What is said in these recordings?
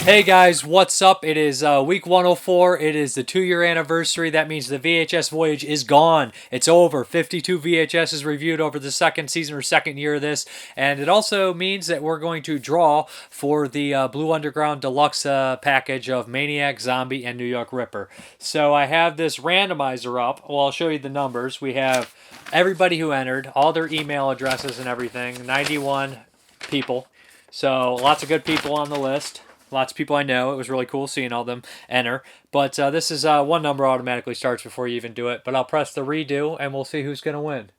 Hey guys, what's up? It is week 104. It is the 2-year anniversary. That means the VHS Voyage is gone. It's over. 52 VHSs reviewed over the second season or second year of this. And it also means that we're going to draw for the Blue Underground Deluxe package of Maniac, Zombie, and New York Ripper. So I have this randomizer up. Well, I'll show you the numbers. We have everybody who entered, all their email addresses and everything, 91 people. So lots of good people on the list. Lots of people I know. It was really cool seeing all them enter. But this is one number automatically starts before you even do it. But I'll press the redo and we'll see who's going to win.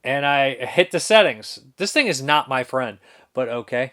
And I hit the settings. This thing is not my friend, but okay.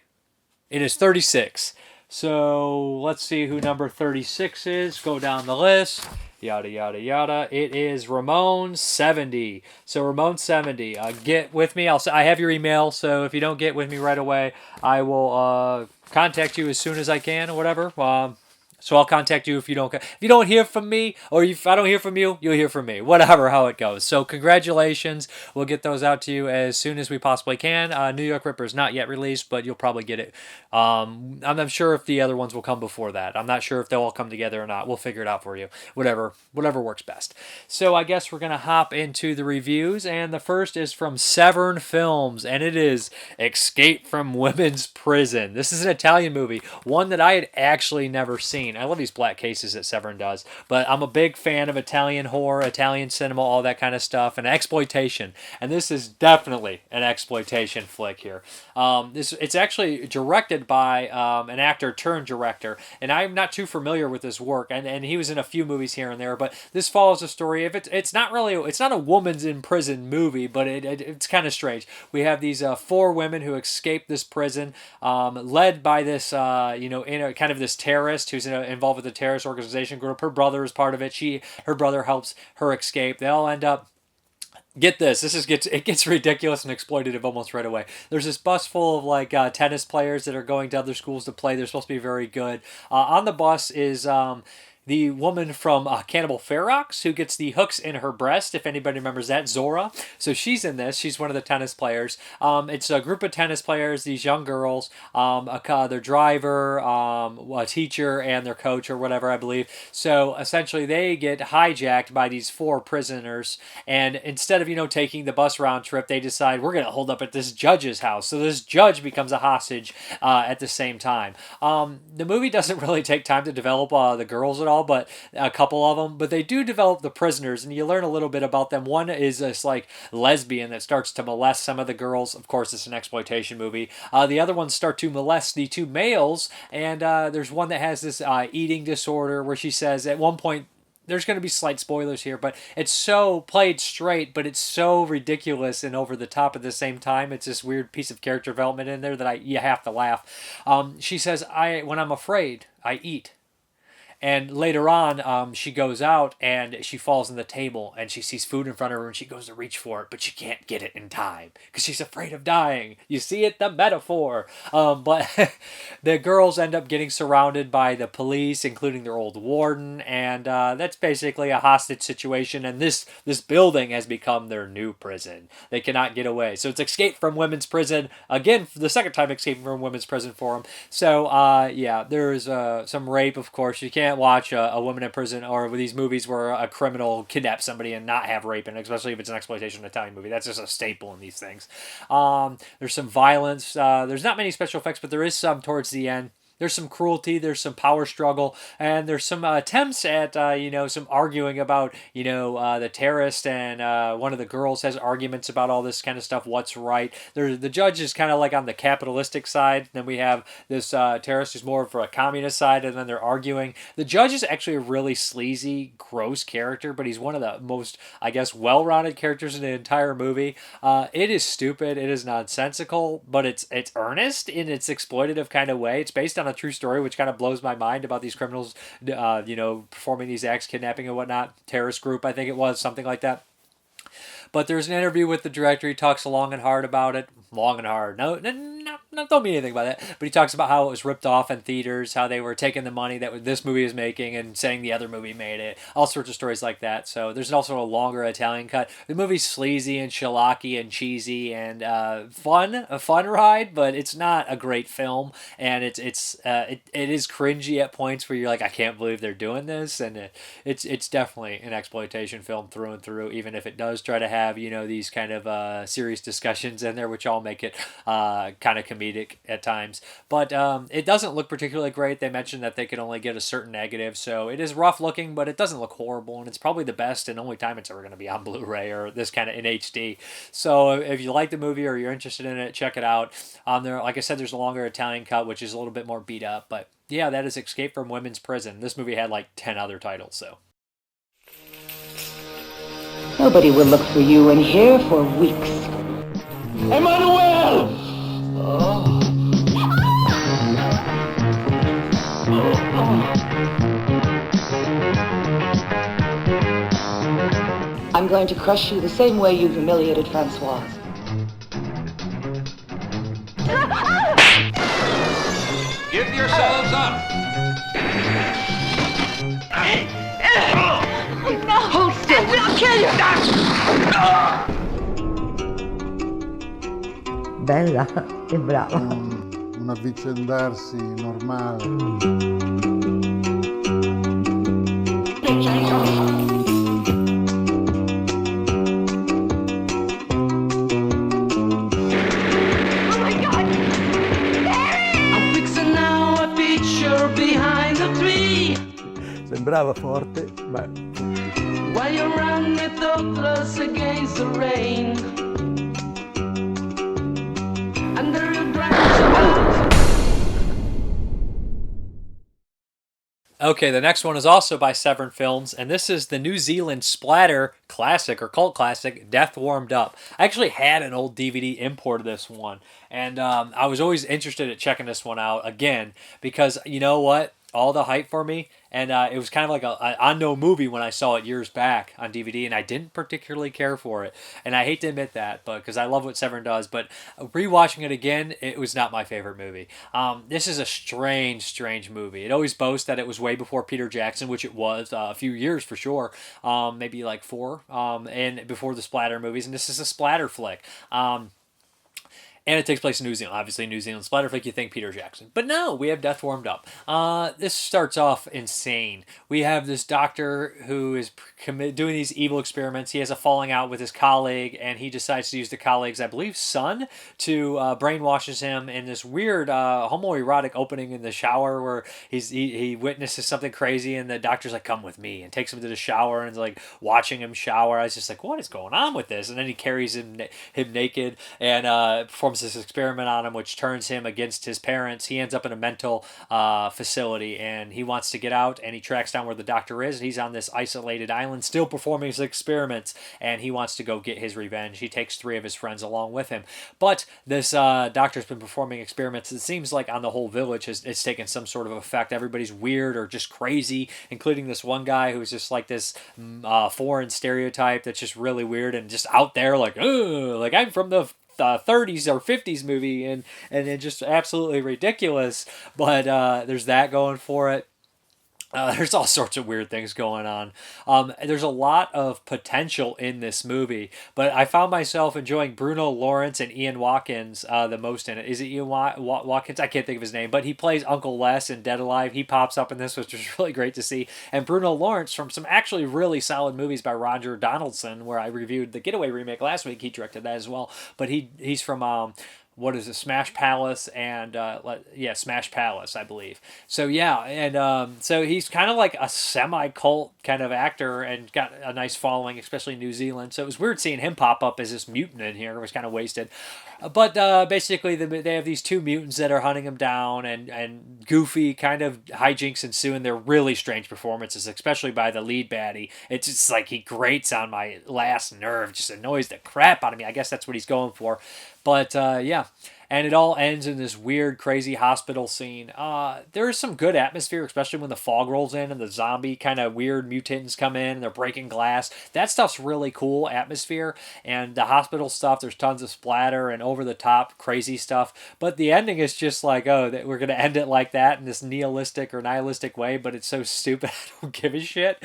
It is 36. So let's see who number 36 is. Go down the list. Yada, yada, yada. It is Ramon 70. So Ramon 70. Get with me. I have your email, so if you don't get with me right away, I will contact you as soon as I can or whatever. So I'll contact you if you don't hear from me, or if I don't hear from you, you'll hear from me. Whatever, how it goes. So congratulations. We'll get those out to you as soon as we possibly can. New York Ripper is not yet released, but you'll probably get it. I'm not sure if the other ones will come before that. I'm not sure if they'll all come together or not. We'll figure it out for you. Whatever works best. So I guess we're going to hop into the reviews, and the first is from Severn Films, and it is Escape from Women's Prison. This is an Italian movie, one that I had actually never seen. I love these black cases that Severn does, but I'm a big fan of Italian horror, Italian cinema, all that kind of stuff, and exploitation. And this is definitely an exploitation flick here. It's actually directed by an actor turned director, and I'm not too familiar with his work, and he was in a few movies here and there, but this follows a story of it's not a woman's in prison movie, but it's kind of strange. We have these 4 women who escape this prison, led by this kind of this terrorist who's involved with the terrorist organization group. Her brother is part of it. Her brother helps her escape. They all end up. Get this. It gets ridiculous and exploitative almost right away. There's this bus full of tennis players that are going to other schools to play. They're supposed to be very good. On the bus is the woman from Cannibal Ferox who gets the hooks in her breast, if anybody remembers that, Zora. So she's in this. She's one of the tennis players. It's a group of tennis players, these young girls, their driver, a teacher, and their coach or whatever, I believe. So essentially they get hijacked by these 4 prisoners, and instead of, taking the bus round trip, they decide we're going to hold up at this judge's house. So this judge becomes a hostage at the same time. The movie doesn't really take time to develop the girls at all, but a couple of them, but they do develop the prisoners, and you learn a little bit about them. One is this lesbian that starts to molest some of the girls. Of course, it's an exploitation movie. The other ones start to molest the 2 males, and there's one that has this eating disorder where she says at one point, there's going to be slight spoilers here, but it's so played straight, but it's so ridiculous and over the top at the same time. It's this weird piece of character development in there that you have to laugh. She says, when I'm afraid, I eat. And later on, she goes out and she falls on the table and she sees food in front of her and she goes to reach for it, but she can't get it in time because she's afraid of dying. You see it, the metaphor. But the girls end up getting surrounded by the police, including their old warden, and that's basically a hostage situation. And this building has become their new prison. They cannot get away. So it's Escape from Women's Prison. Again, for the second time, Escape from Women's Prison for them. So, there's some rape, of course. You can't watch a woman in prison or these movies where a criminal kidnaps somebody and not have rape in it, especially if it's an exploitation Italian movie. That's just a staple in these things. There's some violence. There's not many special effects, but there is some towards the end. There's some cruelty, there's some power struggle, and there's some attempts at, some arguing about, the terrorist, and one of the girls has arguments about all this kind of stuff, what's right. The judge is kind of like on the capitalistic side, then we have this terrorist who's more for a communist side, and then they're arguing. The judge is actually a really sleazy, gross character, but he's one of the most, I guess, well-rounded characters in the entire movie. It is stupid, it is nonsensical, but it's earnest in its exploitative kind of way. It's based on a true story, which kind of blows my mind about these criminals, performing these acts, kidnapping and whatnot. Terrorist group, I think it was, something like that. But there's an interview with the director. He talks long and hard about it. Long and hard. No, don't mean anything by that. But he talks about how it was ripped off in theaters, how they were taking the money that this movie was making and saying the other movie made it. All sorts of stories like that. So there's also a longer Italian cut. The movie's sleazy and shellacky and cheesy and a fun ride, but it's not a great film. And it is cringy at points where you're like, I can't believe they're doing this. And it's definitely an exploitation film through and through, even if it does try to have, these kind of serious discussions in there, which all make it kind of comedic at times. But it doesn't look particularly great. They mentioned that they could only get a certain negative, so it is rough looking, but it doesn't look horrible, and it's probably the best and only time it's ever going to be on Blu-ray or this kind of in HD. So if you like the movie or you're interested in it, check it out. There, like I said, there's a longer Italian cut, which is a little bit more beat up, but yeah, that is Escape from Women's Prison. This movie had like 10 other titles, so. Nobody will look for you in here for weeks. Emmanuel! I'm going to crush you the same way you humiliated Francoise. Give yourselves up! No! Hold still! We'll kill you! Bella e brava. Un avvicendarsi normale. Oh my God! I'm fixing now a picture behind the tree. Sembrava forte, ma While you run me thoughtless against the rain. Under a branch about. Okay, the next one is also by Severn Films, and this is the New Zealand splatter classic, or cult classic, Death Warmed Up. I actually had an old DVD import of this one, and I was always interested in checking this one out again, because you know what? All the hype for me, and it was kind of like an unknown movie when I saw it years back on DVD, and I didn't particularly care for it, and I hate to admit that, but because I love what Severn does, but rewatching it again, it was not my favorite movie. This is a strange movie. It always boasts that it was way before Peter Jackson, which it was, a few years for sure, maybe like 4, and before the splatter movies, and this is a splatter flick. And it takes place in New Zealand. Obviously, New Zealand splatter flick, you think Peter Jackson. But no, we have Death Warmed Up. This starts off insane. We have this doctor who is doing these evil experiments. He has a falling out with his colleague, and he decides to use the colleague's, I believe, son to brainwashes him in this weird homoerotic opening in the shower where he witnesses something crazy, and the doctor's like, come with me, and takes him to the shower and is like watching him shower. I was just like, what is going on with this? And then he carries him naked and performs this experiment on him, which turns him against his parents. He ends up in a mental facility, and he wants to get out, and he tracks down where the doctor is. He's on this isolated island still performing his experiments, and he wants to go get his revenge. He takes 3 of his friends along with him, but this doctor's been performing experiments. It seems like on the whole village it's taken some sort of effect. Everybody's weird or just crazy, including this one guy who's just like this foreign stereotype that's just really weird and just out there like, ugh, like I'm from the 30s or 50s movie, and it's just absolutely ridiculous, but there's that going for it. There's all sorts of weird things going on. There's a lot of potential in this movie, but I found myself enjoying Bruno Lawrence and Ian Watkins the most in it. Is it Ian Watkins? I can't think of his name, but he plays Uncle Les in Dead Alive. He pops up in this, which was really great to see. And Bruno Lawrence from some actually really solid movies by Roger Donaldson, where I reviewed the Getaway remake last week. He directed that as well, but he's from what is it, Smash Palace, and Smash Palace, I believe. So yeah, and so he's kind of like a semi-cult kind of actor and got a nice following, especially in New Zealand. So it was weird seeing him pop up as this mutant in here. It was kind of wasted. But basically, they have these 2 mutants that are hunting him down, and goofy kind of hijinks ensue, and they're really strange performances, especially by the lead baddie. It's just like he grates on my last nerve, just annoys the crap out of me. I guess that's what he's going for. But yeah, and it all ends in this weird, crazy hospital scene. There is some good atmosphere, especially when the fog rolls in and the zombie kind of weird mutants come in and they're breaking glass. That stuff's really cool atmosphere, and the hospital stuff, there's tons of splatter and over the top crazy stuff. But the ending is just like, oh, that we're gonna end it like that in this nihilistic way, but it's so stupid. I don't give a shit.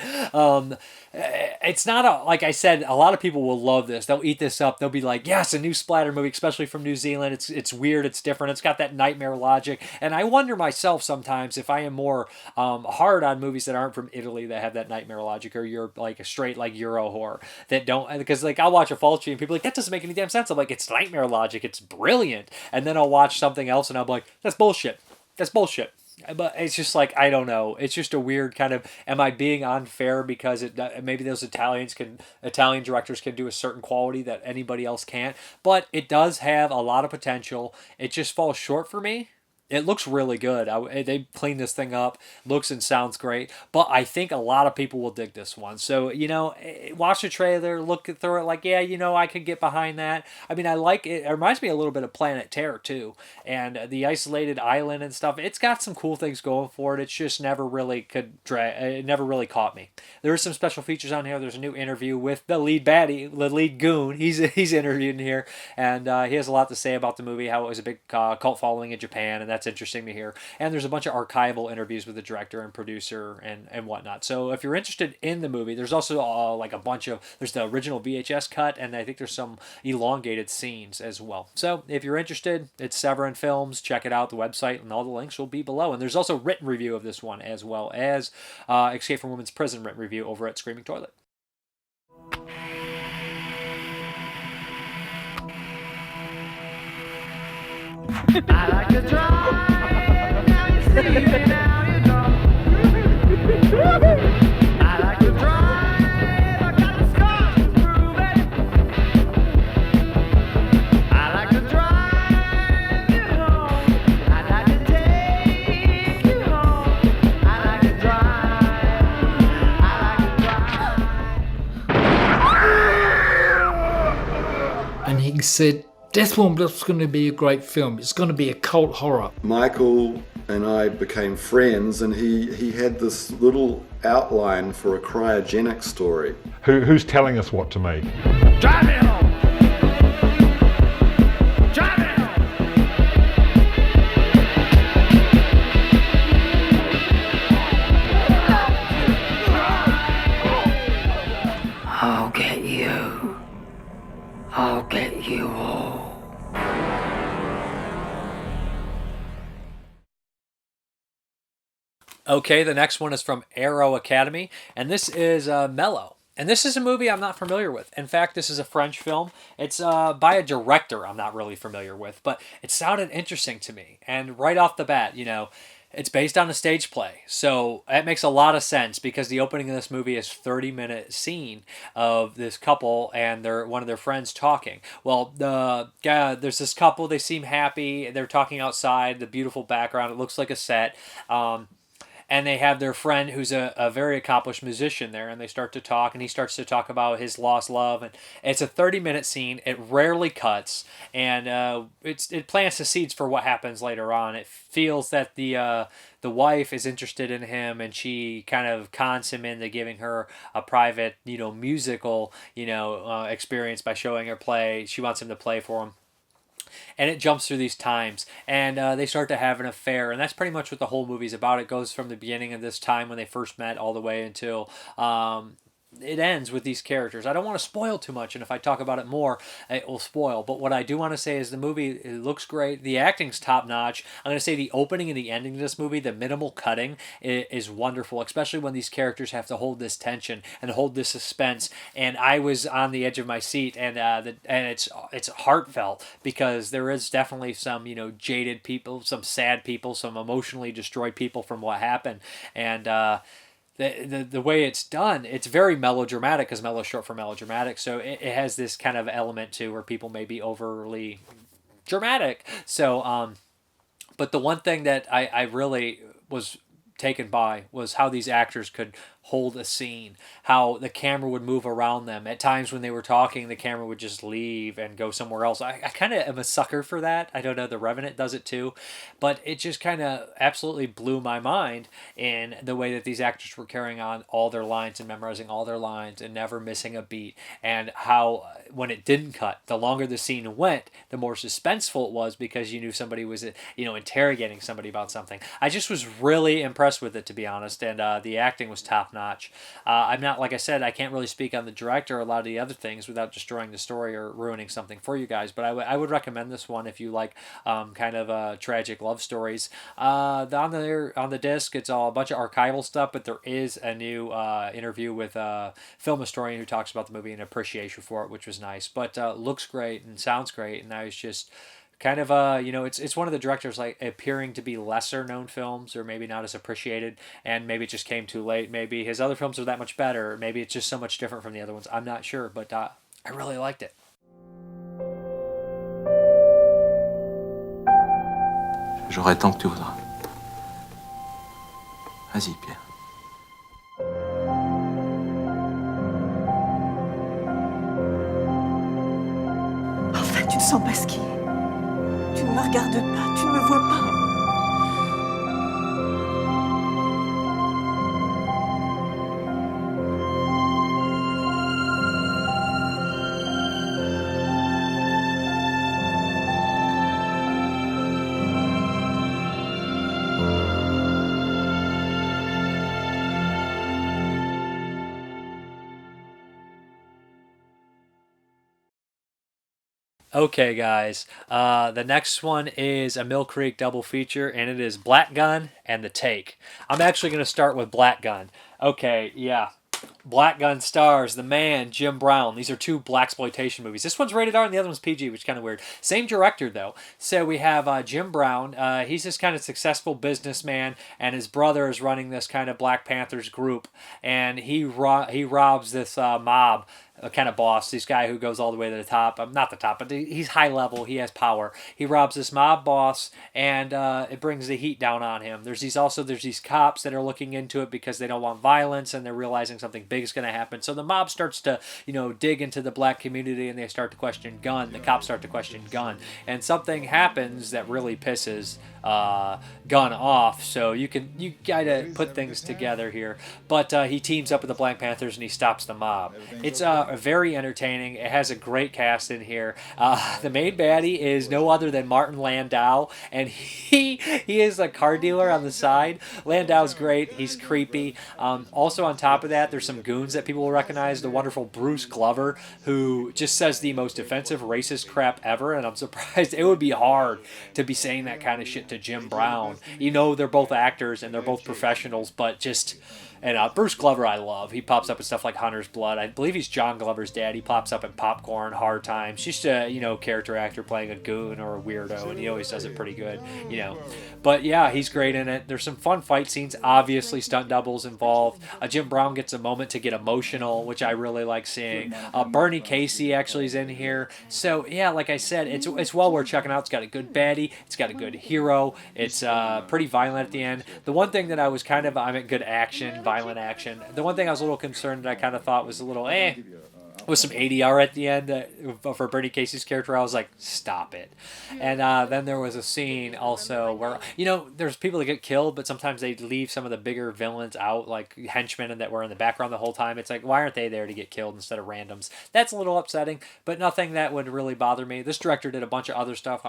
It's not like I said, a lot of people will love this. They'll eat this up. They'll be like, yes, a new splatter movie, especially from New Zealand. It's weird. It's different. It's got that nightmare logic. And I wonder myself sometimes if I am more hard on movies that aren't from Italy that have that nightmare logic, or you're like a straight like Euro horror that don't, because like I'll watch a Fulci and people are like, that doesn't make any damn sense. I'm like, it's nightmare logic. It's brilliant. And then I'll watch something else and I'm like, that's bullshit. That's bullshit. But it's just like, I don't know. It's just a weird kind of, am I being unfair because maybe those Italian directors can do a certain quality that anybody else can't. But it does have a lot of potential. It just falls short for me. It looks really good. They cleaned this thing up. Looks and sounds great. But I think a lot of people will dig this one. So, watch the trailer, look through it like, yeah, I could get behind that. I mean, I like it. It reminds me a little bit of Planet Terror, too. And the isolated island and stuff. It's got some cool things going for it. It's just never really it never really caught me. There are some special features on here. There's a new interview with the lead baddie, the lead goon. He's interviewed in here. And he has a lot to say about the movie, how it was a big cult following in Japan, and that's interesting to hear. And there's a bunch of archival interviews with the director and producer and whatnot. So if you're interested in the movie, there's also there's the original VHS cut, and I think there's some elongated scenes as well. So if you're interested, it's Severin Films. Check it out. The website and all the links will be below. And there's also a written review of this one, as well as Escape from Women's Prison written review over at Screaming Toilet. I like to drive, now you see me, now you don't. I like to drive, I got the scars to prove it. I like to drive you home, I like to take you home. I like to drive, And he said, this one was going to be a great film. It's going to be a cult horror. Michael and I became friends, and he had this little outline for a cryogenic story. Who's telling us what to make? drive me home. Drive me home. I'll get you. I'll get you all. Okay, the next one is from Arrow Academy, and this is Mélo. And this is a movie I'm not familiar with. In fact, this is a French film. It's by a director I'm not really familiar with, but it sounded interesting to me. And right off the bat, it's based on a stage play. So that makes a lot of sense, because the opening of this movie is 30-minute scene of this couple and one of their friends talking. Well, there's this couple, they seem happy, they're talking outside, the beautiful background, it looks like a set. And they have their friend who's a very accomplished musician there, and they start to talk, and he starts to talk about his lost love. And it's a 30-minute scene. It rarely cuts, and it plants the seeds for what happens later on. It feels that the wife is interested in him, and she kind of cons him into giving her a private, musical, experience by showing her play. She wants him to play for him. And it jumps through these times, and they start to have an affair, and that's pretty much what the whole movie's about. It goes from the beginning of this time when they first met all the way until it ends with these characters. I don't want to spoil too much, and if I talk about it more, it will spoil. But what I do want to say is the movie, it looks great. The acting's top-notch. I'm going to say the opening and the ending of this movie, the minimal cutting, is wonderful, especially when these characters have to hold this tension and hold this suspense. And I was on the edge of my seat, and it's heartfelt, because there is definitely some, jaded people, some sad people, some emotionally destroyed people from what happened. And the way it's done, it's very melodramatic, because Mélo is short for melodramatic, so it has this kind of element too where people may be overly dramatic. So but the one thing that I really was taken by was how these actors could hold a scene, how the camera would move around them. At times when they were talking, the camera would just leave and go somewhere else. I kind of am a sucker for that. I don't know, The Revenant does it too, but it just kind of absolutely blew my mind in the way that these actors were carrying on all their lines and memorizing all their lines and never missing a beat, and how when it didn't cut, the longer the scene went, the more suspenseful it was because you knew somebody was, interrogating somebody about something. I just was really impressed with it, to be honest, and the acting was top notch. I'm not, like I said, I can't really speak on the director or a lot of the other things without destroying the story or ruining something for you guys, but I would recommend this one if you like kind of tragic love stories. On the disc, it's all a bunch of archival stuff, but there is a new interview with a film historian who talks about the movie and appreciation for it, which was nice. But looks great and sounds great, and I was just kind of it's one of the directors like appearing to be lesser known films, or maybe not as appreciated, and maybe it just came too late. Maybe his other films are that much better, maybe it's just so much different from the other ones. I'm not sure, but I really liked it. J'aurai tant que tu voudras. Vas-y, Pierre. Enfin, tu ne sens pas ce qui est. Tu ne me regardes pas, tu ne me vois pas. Okay, guys, the next one is a Mill Creek double feature, and it is Black Gunn and The Take. I'm actually going to start with Black Gunn. Okay, yeah. Black Gunn stars The Man, Jim Brown. These are two blaxploitation movies. This one's rated R and the other one's PG, which is kind of weird. Same director, though. So we have Jim Brown. He's this kind of successful businessman, and his brother is running this kind of Black Panthers group, and he robs this mob a kind of boss, this guy who goes all the way to the top. Not the top, but he's high level. He has power. He robs this mob boss, and it brings the heat down on him. There's these cops that are looking into it because they don't want violence, and they're realizing something big is going to happen. So the mob starts to, dig into the black community, and they start to question Gunn. The cops start to question Gunn, and something happens that really pisses Gunn off. So you gotta put things together here. But he teams up with the Black Panthers and he stops the mob. It's very entertaining. It has a great cast in here. The main baddie is no other than Martin Landau, and he is a car dealer on the side. Landau's great. He's creepy. Also on top of that, there's some goons that people will recognize. The wonderful Bruce Glover, who just says the most offensive racist crap ever, and I'm surprised. It would be hard to be saying that kind of shit to Jim Brown. They're both actors and they're both professionals, but just... And Bruce Glover I love. He pops up in stuff like Hunter's Blood. I believe he's John Glover's dad. He pops up in Popcorn, Hard Times. Just a, character actor playing a goon or a weirdo, and he always does it pretty good, But yeah, he's great in it. There's some fun fight scenes. Obviously, stunt doubles involved. Jim Brown gets a moment to get emotional, which I really like seeing. Bernie Casey actually is in here. So yeah, like I said, it's well worth checking out. It's got a good baddie. It's got a good hero. It's pretty violent at the end. The one thing that I was good action, violent action. The one thing I was a little concerned that I kind of thought was a little with some ADR at the end for Bernie Casey's character. I was like, stop it. And then there was a scene also where, there's people that get killed, but sometimes they leave some of the bigger villains out, like henchmen that were in the background the whole time. It's like, why aren't they there to get killed instead of randoms? That's a little upsetting, but nothing that would really bother me. This director did a bunch of other stuff.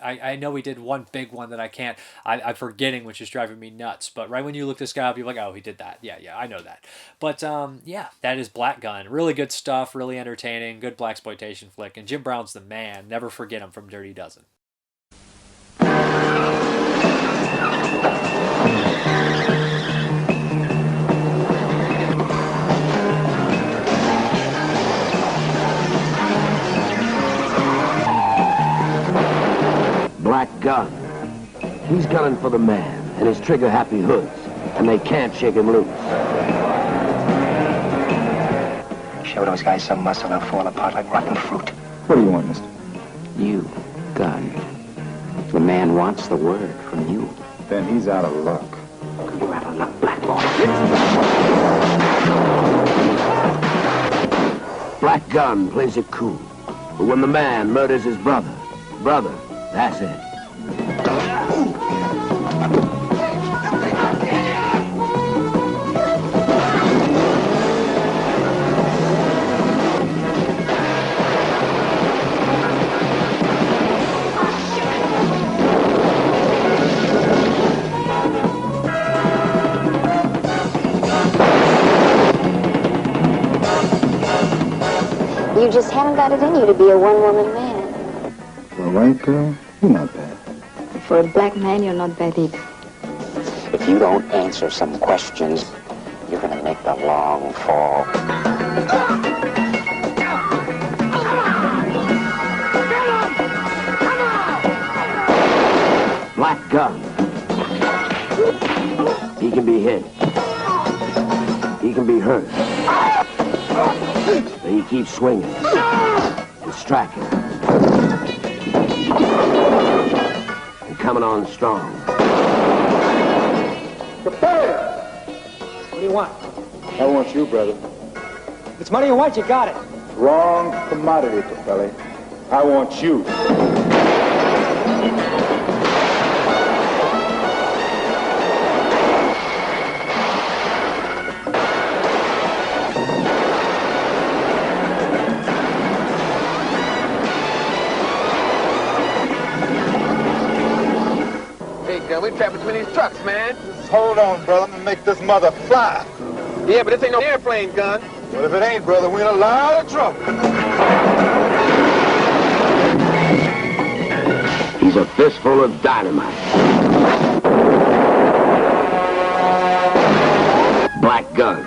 I know he did one big one that I'm forgetting, which is driving me nuts. But right when you look this guy up, you're like, oh, he did that. Yeah, I know that. But that is Black Gunn. Really good stuff. Really entertaining, good blaxploitation flick, and Jim Brown's the man. Never forget him from Dirty Dozen. Black Gunn. He's gunning for the man and his trigger-happy hoods, and they can't shake him loose. Show those guys some muscle, they'll fall apart like rotten fruit. What do you want, mister? You, Gunn. The man wants the word from you. Then he's out of luck. You're out of luck, black boy. Black Gunn plays it cool. But when the man murders his brother, that's it. You just haven't got it in you to be a one-woman man. For a white girl, you're not bad. For a black man, you're not bad either. If you don't answer some questions, you're gonna make the long fall. Black Gunn. He can be hit. He can be hurt. But he keeps swinging and striking and coming on strong. Prepare! What do you want? I want you, brother. If it's money you want, you got it. Wrong commodity, Capelli. I want you. We trapped between these trucks, man. Just hold on, brother. I'm gonna make this mother fly. Yeah, but this ain't no airplane, Gunn. Well, if it ain't, brother, we're in a lot of trouble. He's a fistful of dynamite. Black Gunn.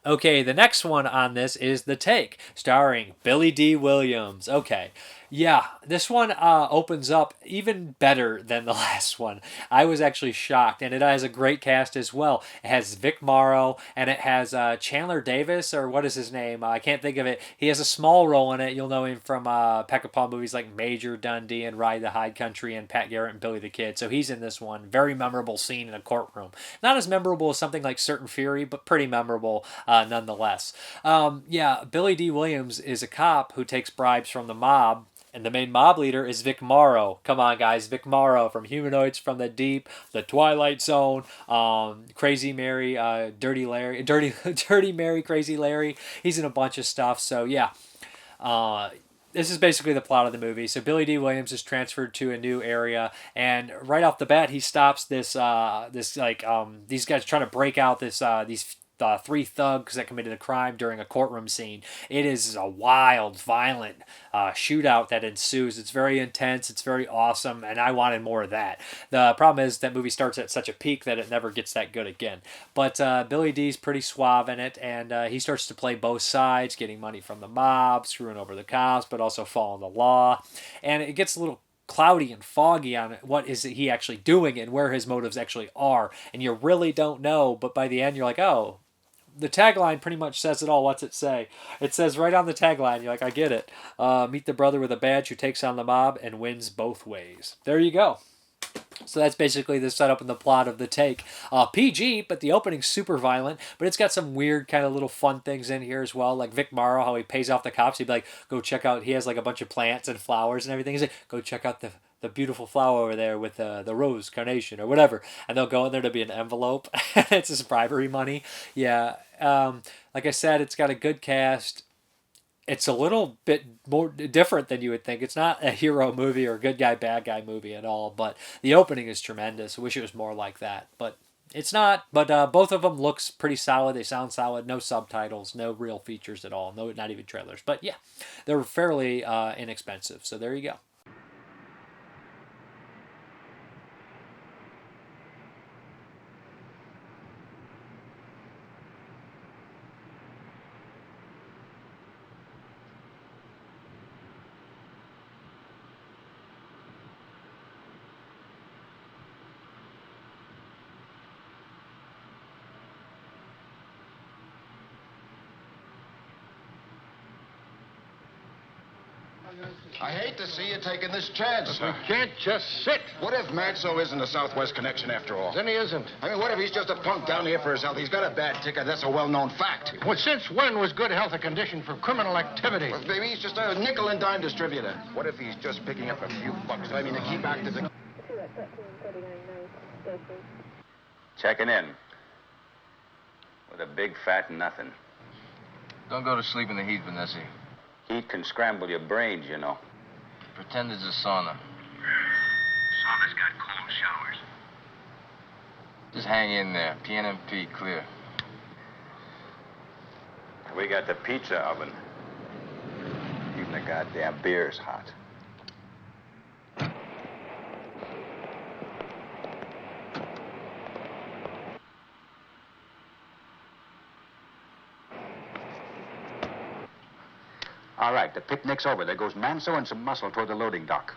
Okay, the next one on this is The Take, starring Billy D. Williams. Okay, yeah, this one opens up even better than the last one. I was actually shocked, and it has a great cast as well. It has Vic Morrow, and it has Chandler Davis, or what is his name? I can't think of it. He has a small role in it. You'll know him from Peckinpah movies like Major Dundee and Ride the High Country and Pat Garrett and Billy the Kid. So he's in this one. Very memorable scene in a courtroom. Not as memorable as something like Certain Fury, but pretty memorable nonetheless. Yeah, Billy D. Williams is a cop who takes bribes from the mob. And the main mob leader is Vic Morrow. Come on, guys. Vic Morrow from Humanoids from the Deep, The Twilight Zone, Crazy Mary, Dirty Mary, Crazy Larry. He's in a bunch of stuff. So, yeah. This is basically the plot of the movie. So Billy D. Williams is transferred to a new area, and right off the bat, he stops these guys trying to break out these three thugs that committed a crime during a courtroom scene. It is a wild, violent shootout that ensues. It's very intense. It's very awesome, and I wanted more of that. The problem is that movie starts at such a peak that it never gets that good again. But Billy D's pretty suave in it, and he starts to play both sides, getting money from the mob, screwing over the cops, but also following the law. And it gets a little cloudy and foggy on what is he actually doing and where his motives actually are. And you really don't know, but by the end you're like, oh, the tagline pretty much says it all. What's it say? It says right on the tagline, you're like, I get it. Meet the brother with a badge who takes on the mob and wins both ways. There you go. So that's basically the setup and the plot of The Take. PG, but the opening's super violent, but it's got some weird kind of little fun things in here as well, like Vic Morrow, how he pays off the cops. He'd be like, go check out, he has like a bunch of plants and flowers and everything. He's like, go check out the beautiful flower over there with the rose carnation or whatever. And they'll go in there to be an envelope. It's his bribery money. Yeah. Like I said, it's got a good cast. It's a little bit more different than you would think. It's not a hero movie or a good guy, bad guy movie at all, but the opening is tremendous. I wish it was more like that, but it's not. But both of them looks pretty solid. They sound solid. No subtitles, no real features at all. No, not even trailers. But yeah, they're fairly inexpensive. So there you go. I hate to see you taking this chance, sir. We can't just sit. What if Matzo isn't a Southwest connection after all? Then he isn't. I mean, what if he's just a punk down here for his health? He's got a bad ticket. That's a well-known fact. Well, since when was good health a condition for criminal activity? Well, maybe he's just a nickel and dime distributor. What if he's just picking up a few bucks? I mean, to keep active. Checking in. With a big fat nothing. Don't go to sleep in the heat, Vanessa. Heat can scramble your brains, you know. Pretend it's a sauna. Sauna's got cold showers. Just hang in there. PNMP, clear. We got the pizza oven. Even the goddamn beer's hot. All right, the picnic's over. There goes Manso and some muscle toward the loading dock.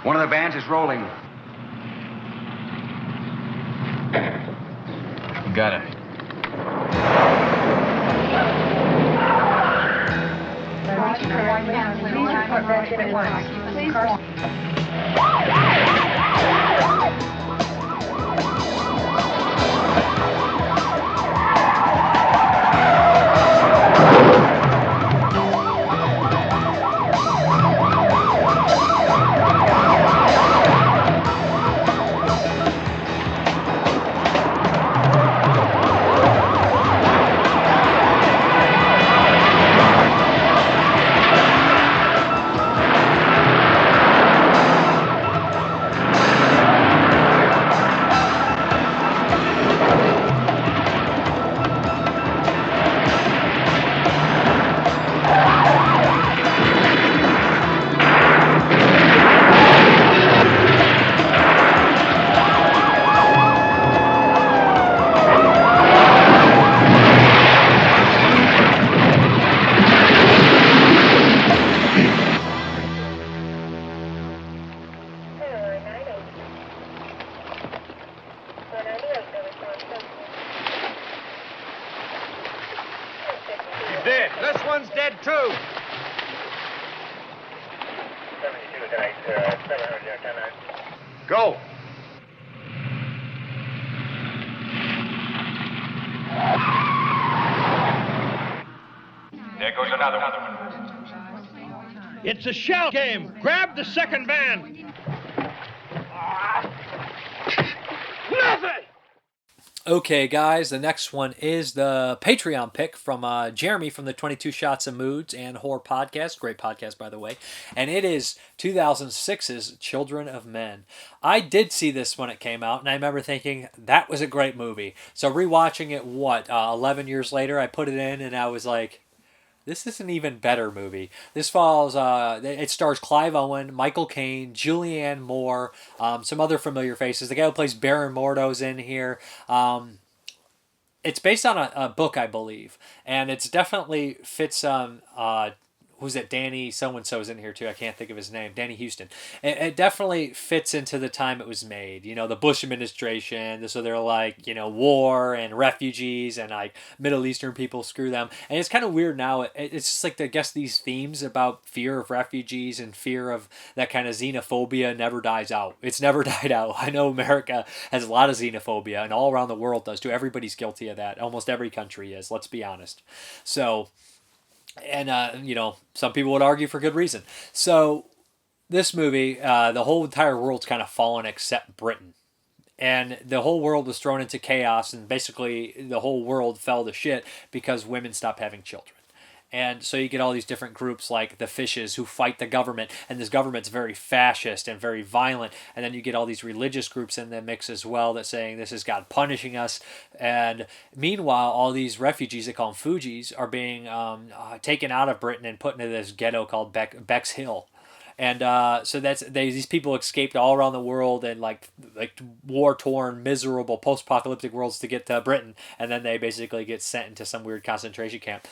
One of the bands is rolling. Got it. Dead. This one's dead, too. Go. There goes another one. It's a shell game. Grab the second man. Nothing! Okay, guys, the next one is the Patreon pick from Jeremy from the 22 Shots of Moods and Horror Podcast. Great podcast, by the way. And it is 2006's Children of Men. I did see this when it came out, and I remember thinking, that was a great movie. So rewatching it, 11 years later, I put it in, and I was like, this is an even better movie. This follows, it stars Clive Owen, Michael Caine, Julianne Moore, some other familiar faces. The guy who plays Baron Mordo's in here. It's based on a book, I believe. And it's definitely fits who's that? Danny so-and-so's in here too. I can't think of his name. Danny Houston. It definitely fits into the time it was made. You know, the Bush administration. So they're like, you know, war and refugees and like Middle Eastern people, screw them. And it's kind of weird now. It's just like, I guess these themes about fear of refugees and fear of that kind of xenophobia never dies out. It's never died out. I know America has a lot of xenophobia and all around the world does too. Everybody's guilty of that. Almost every country is, let's be honest. So... And, you know, some people would argue for good reason. So, this movie, the whole entire world's kind of fallen except Britain. And the whole world was thrown into chaos, and basically the whole world fell to shit because women stopped having children. And so you get all these different groups like the Fishes who fight the government, and this government's very fascist and very violent. And then you get all these religious groups in the mix as well that saying this is God punishing us. And meanwhile, all these refugees, they call them Fugees, are being taken out of Britain and put into this ghetto called Bexhill. And so these people escaped all around the world and like war-torn, miserable, post-apocalyptic worlds to get to Britain, and then they basically get sent into some weird concentration camp.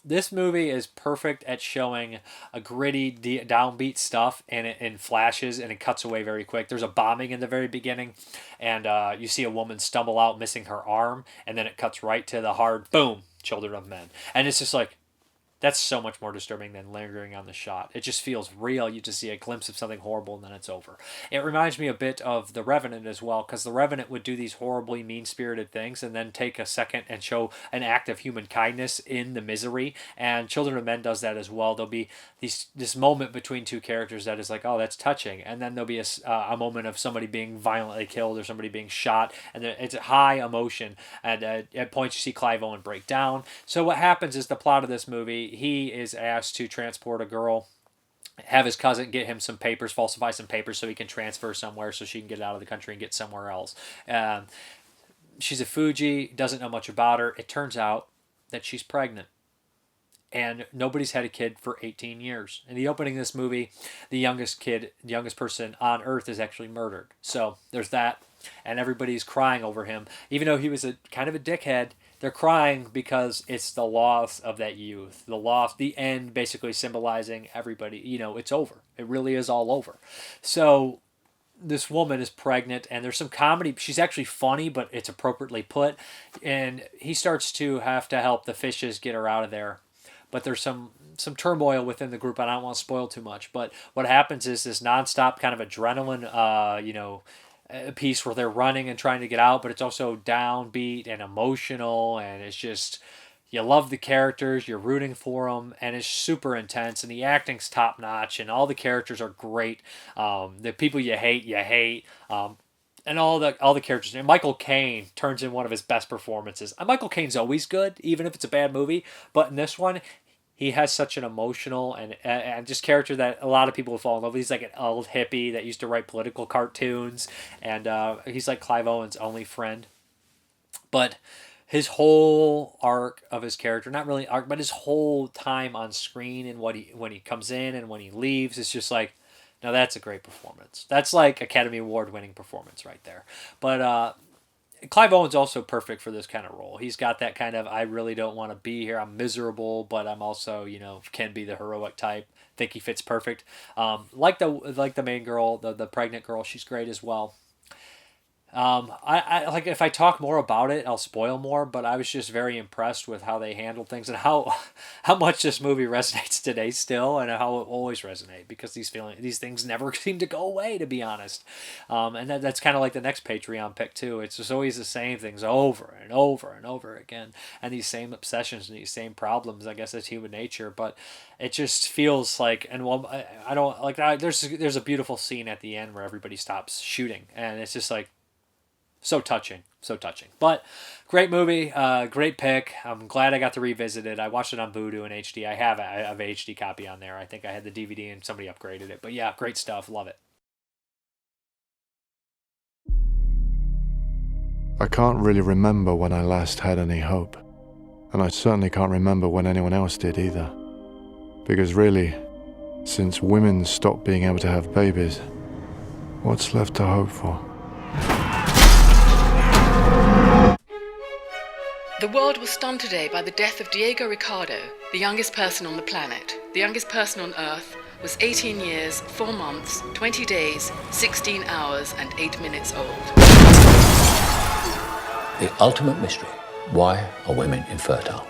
This movie is perfect at showing a gritty, downbeat stuff, and it in flashes, and it cuts away very quick. There's a bombing in the very beginning, and you see a woman stumble out missing her arm, and then it cuts right to the hard boom. Children of Men. And it's just like, that's so much more disturbing than lingering on the shot. It just feels real. You just see a glimpse of something horrible and then it's over. It reminds me a bit of The Revenant as well, because The Revenant would do these horribly mean-spirited things and then take a second and show an act of human kindness in the misery. And Children of Men does that as well. There'll be this moment between two characters that is like, oh, that's touching. And then there'll be a moment of somebody being violently killed or somebody being shot. And it's a high emotion. And at points you see Clive Owen break down. So what happens is the plot of this movie, he is asked to transport a girl, have his cousin get him some papers, falsify some papers so he can transfer somewhere so she can get out of the country and get somewhere else. She's a Fuji, doesn't know much about her. It turns out that she's pregnant. And nobody's had a kid for 18 years. In the opening of this movie, the youngest person on Earth is actually murdered. So there's that. And everybody's crying over him. Even though he was kind of a dickhead, they're crying because it's the loss of that youth. The end basically symbolizing everybody, it's over. It really is all over. So this woman is pregnant and there's some comedy. She's actually funny, but it's appropriately put. And he starts to have to help the fishes get her out of there. But there's some turmoil within the group. I don't want to spoil too much. But what happens is this nonstop kind of adrenaline, a piece where they're running and trying to get out, but it's also downbeat and emotional, and it's just, you love the characters, you're rooting for them, and it's super intense, and the acting's top notch, and all the characters are great. The people you hate, and all the characters. And Michael Caine turns in one of his best performances. And Michael Caine's always good, even if it's a bad movie, but in this one, he has such an emotional and just character that a lot of people will fall in love with. He's like an old hippie that used to write political cartoons, and he's like Clive Owen's only friend. But his whole arc of his character, not really arc, but his whole time on screen and when he comes in and when he leaves, it's just like, now that's a great performance. That's like Academy Award winning performance right there. But Clive Owen's also perfect for this kind of role. He's got that kind of, I really don't want to be here. I'm miserable, but I'm also, can be the heroic type. Think he fits perfect. Like the main girl, the pregnant girl, she's great as well. I like, if I talk more about it, I'll spoil more, but I was just very impressed with how they handled things and how much this movie resonates today still, and how it always resonates, because these things never seem to go away, to be honest. And that's kind of like the next Patreon pick too. It's just always the same things over and over and over again, and these same obsessions and these same problems. I guess that's human nature, but it just feels like, and I don't like that. There's a beautiful scene at the end where everybody stops shooting, and it's just like, so touching. But great movie, great pick. I'm glad I got to revisit it. I watched it on Vudu in HD. I have a HD copy on there. I think I had the DVD and somebody upgraded it. But yeah, great stuff. Love it. I can't really remember when I last had any hope. And I certainly can't remember when anyone else did either. Because really, since women stopped being able to have babies, what's left to hope for? The world was stunned today by the death of Diego Ricardo, the youngest person on the planet. The youngest person on Earth was 18 years, 4 months, 20 days, 16 hours, and 8 minutes old. The ultimate mystery. Why are women infertile?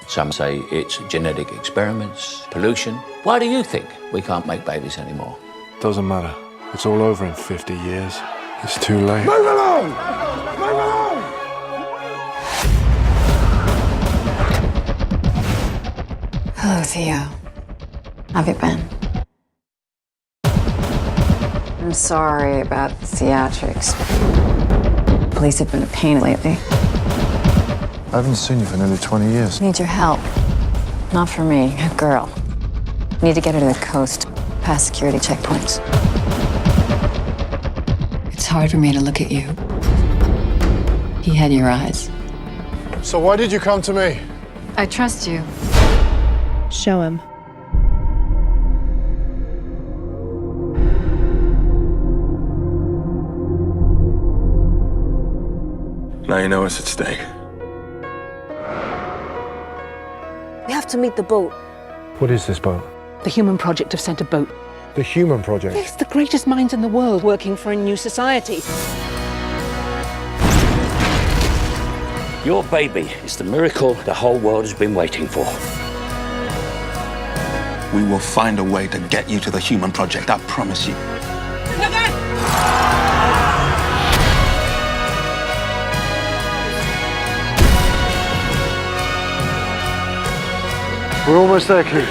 Some say it's genetic experiments, pollution. Why do you think we can't make babies anymore? Doesn't matter. It's all over in 50 years. It's too late. Move along! Move along! Hello, Theo. Have you been? I'm sorry about theatrics. Police have been a pain lately. I haven't seen you for nearly 20 years. Need your help. Not for me, a girl. Need to get her to the coast, past security checkpoints. It's hard for me to look at you. He had your eyes. So why did you come to me? I trust you. Show him. Now you know what's at stake. We have to meet the boat. What is this boat? The Human Project have sent a boat. The Human Project? Yes, the greatest minds in the world working for a new society. Your baby is the miracle the whole world has been waiting for. We will find a way to get you to the human project, I promise you. We're almost there, Q.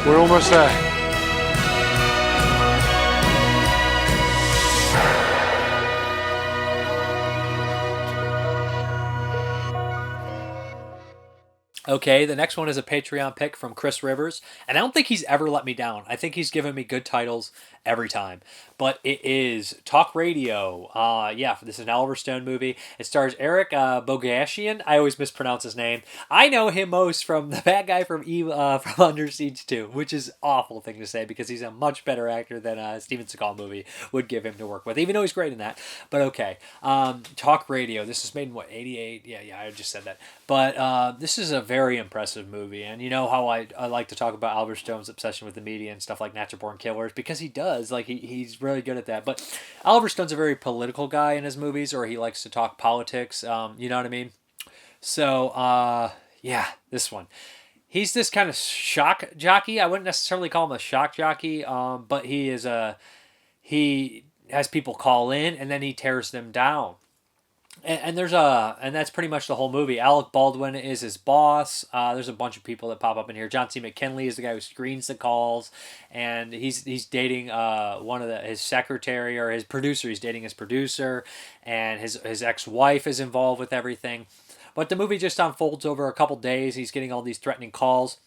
We're almost there. Okay, the next one is a Patreon pick from Chris Rivers, and I don't think he's ever let me down. I think he's given me good titles every time. But it is Talk Radio. Yeah, this is an Oliver Stone movie. It stars Eric Bogashian. I always mispronounce his name. I know him most from the bad guy from Under Siege 2, which is an awful thing to say because he's a much better actor than a Steven Seagal movie would give him to work with, even though he's great in that. But okay, Talk Radio. This is made in, what, 88? Yeah, I just said that. But this is a very impressive movie, and you know how I like to talk about Oliver Stone's obsession with the media and stuff like Natural Born Killers, because he does, like, he's really good at that. But Oliver Stone's a very political guy in his movies, or he likes to talk politics, you know what I mean? So, yeah, this one. He's this kind of shock jockey. I wouldn't necessarily call him a shock jockey, but he has people call in, and then he tears them down. And that's pretty much the whole movie. Alec Baldwin is his boss. There's a bunch of people that pop up in here. John C. McKinley is the guy who screens the calls, and he's dating his secretary or his producer. He's dating his producer, and his ex-wife is involved with everything. But the movie just unfolds over a couple days. He's getting all these threatening calls.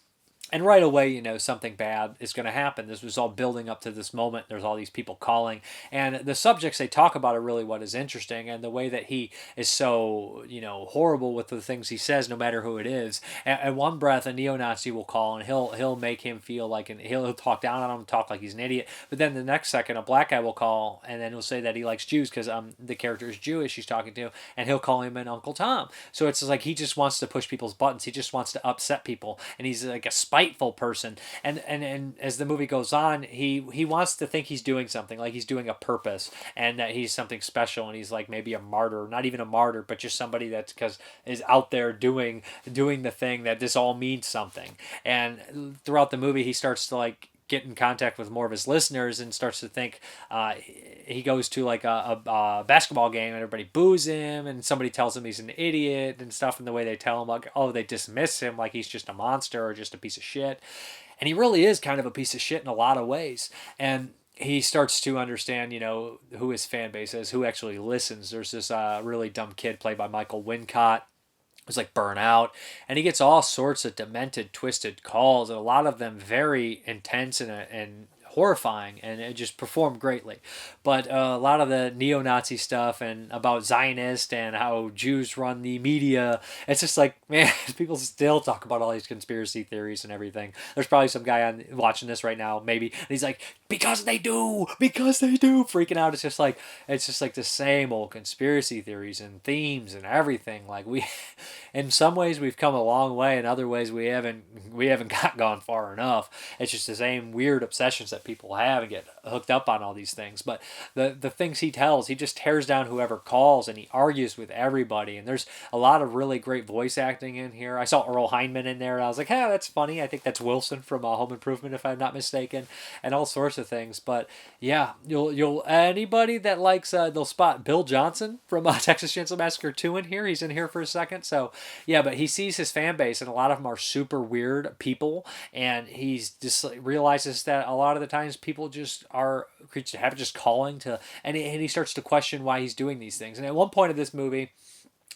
And right away, you know, something bad is going to happen. This was all building up to this moment. There's all these people calling. And the subjects they talk about are really what is interesting. And the way that he is so, you know, horrible with the things he says, no matter who it is. At one breath, a neo-Nazi will call and he'll make him feel like, he'll talk down on him, talk like he's an idiot. But then the next second, a black guy will call and then he'll say that he likes Jews because the character is Jewish he's talking to. And he'll call him an Uncle Tom. So it's like he just wants to push people's buttons. He just wants to upset people. And he's like a spiteful person, and as the movie goes on, he wants to think he's doing something, like he's doing a purpose, and that he's something special, and he's like maybe a martyr, not even a martyr, but just somebody that's is out there doing the thing, that this all means something. And throughout the movie, he starts to like get in contact with more of his listeners and starts to think, he goes to like a basketball game and everybody boos him and somebody tells him he's an idiot and stuff, and the way they tell him, like, oh, they dismiss him like he's just a monster or just a piece of shit. And he really is kind of a piece of shit in a lot of ways. And he starts to understand, you know, who his fan base is, who actually listens. There's this really dumb kid played by Michael Wincott. It's like Burnout, and he gets all sorts of demented, twisted calls, and a lot of them very intense and horrifying, and it just performed greatly. But a lot of the neo-Nazi stuff and about Zionist and how Jews run the media, it's just like, man, people still talk about all these conspiracy theories and everything. There's probably some guy watching this right now, maybe, and he's like, because they do, freaking out. It's just like the same old conspiracy theories and themes and everything. Like, in some ways we've come a long way, in other ways we haven't gone far enough. It's just the same weird obsessions that people have and get hooked up on all these things. But the things he tells, he just tears down whoever calls, and he argues with everybody. And there's a lot of really great voice acting in here. I saw Earl Hindman in there, and I was like, hey, that's funny. I think that's Wilson from Home Improvement, if I'm not mistaken, and all sorts of things. But yeah, you'll anybody that likes, they'll spot Bill Johnson from Texas Chainsaw Massacre 2 in here. He's in here for a second. So yeah, but he sees his fan base, and a lot of them are super weird people, and he's just realizes that a lot of the times people just are creatures of habit, just calling to, and he starts to question why he's doing these things. And at one point of this movie,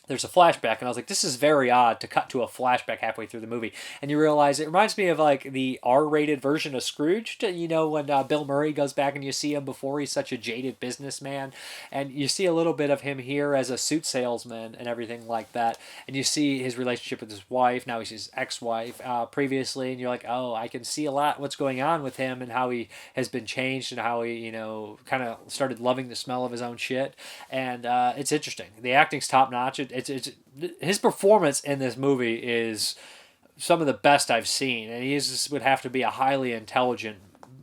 there's a flashback, and I was like, this is very odd to cut to a flashback halfway through the movie. And you realize it reminds me of like the R-rated version of Scrooge, you know, when Bill Murray goes back and you see him before he's such a jaded businessman, and you see a little bit of him here as a suit salesman and everything like that. And you see his relationship with his wife, now he's his ex-wife previously, and you're like, oh, I can see a lot what's going on with him and how he has been changed and how he, you know, kind of started loving the smell of his own shit. And it's interesting. The acting's top-notch. His performance in this movie is some of the best I've seen, and he would have to be a highly intelligent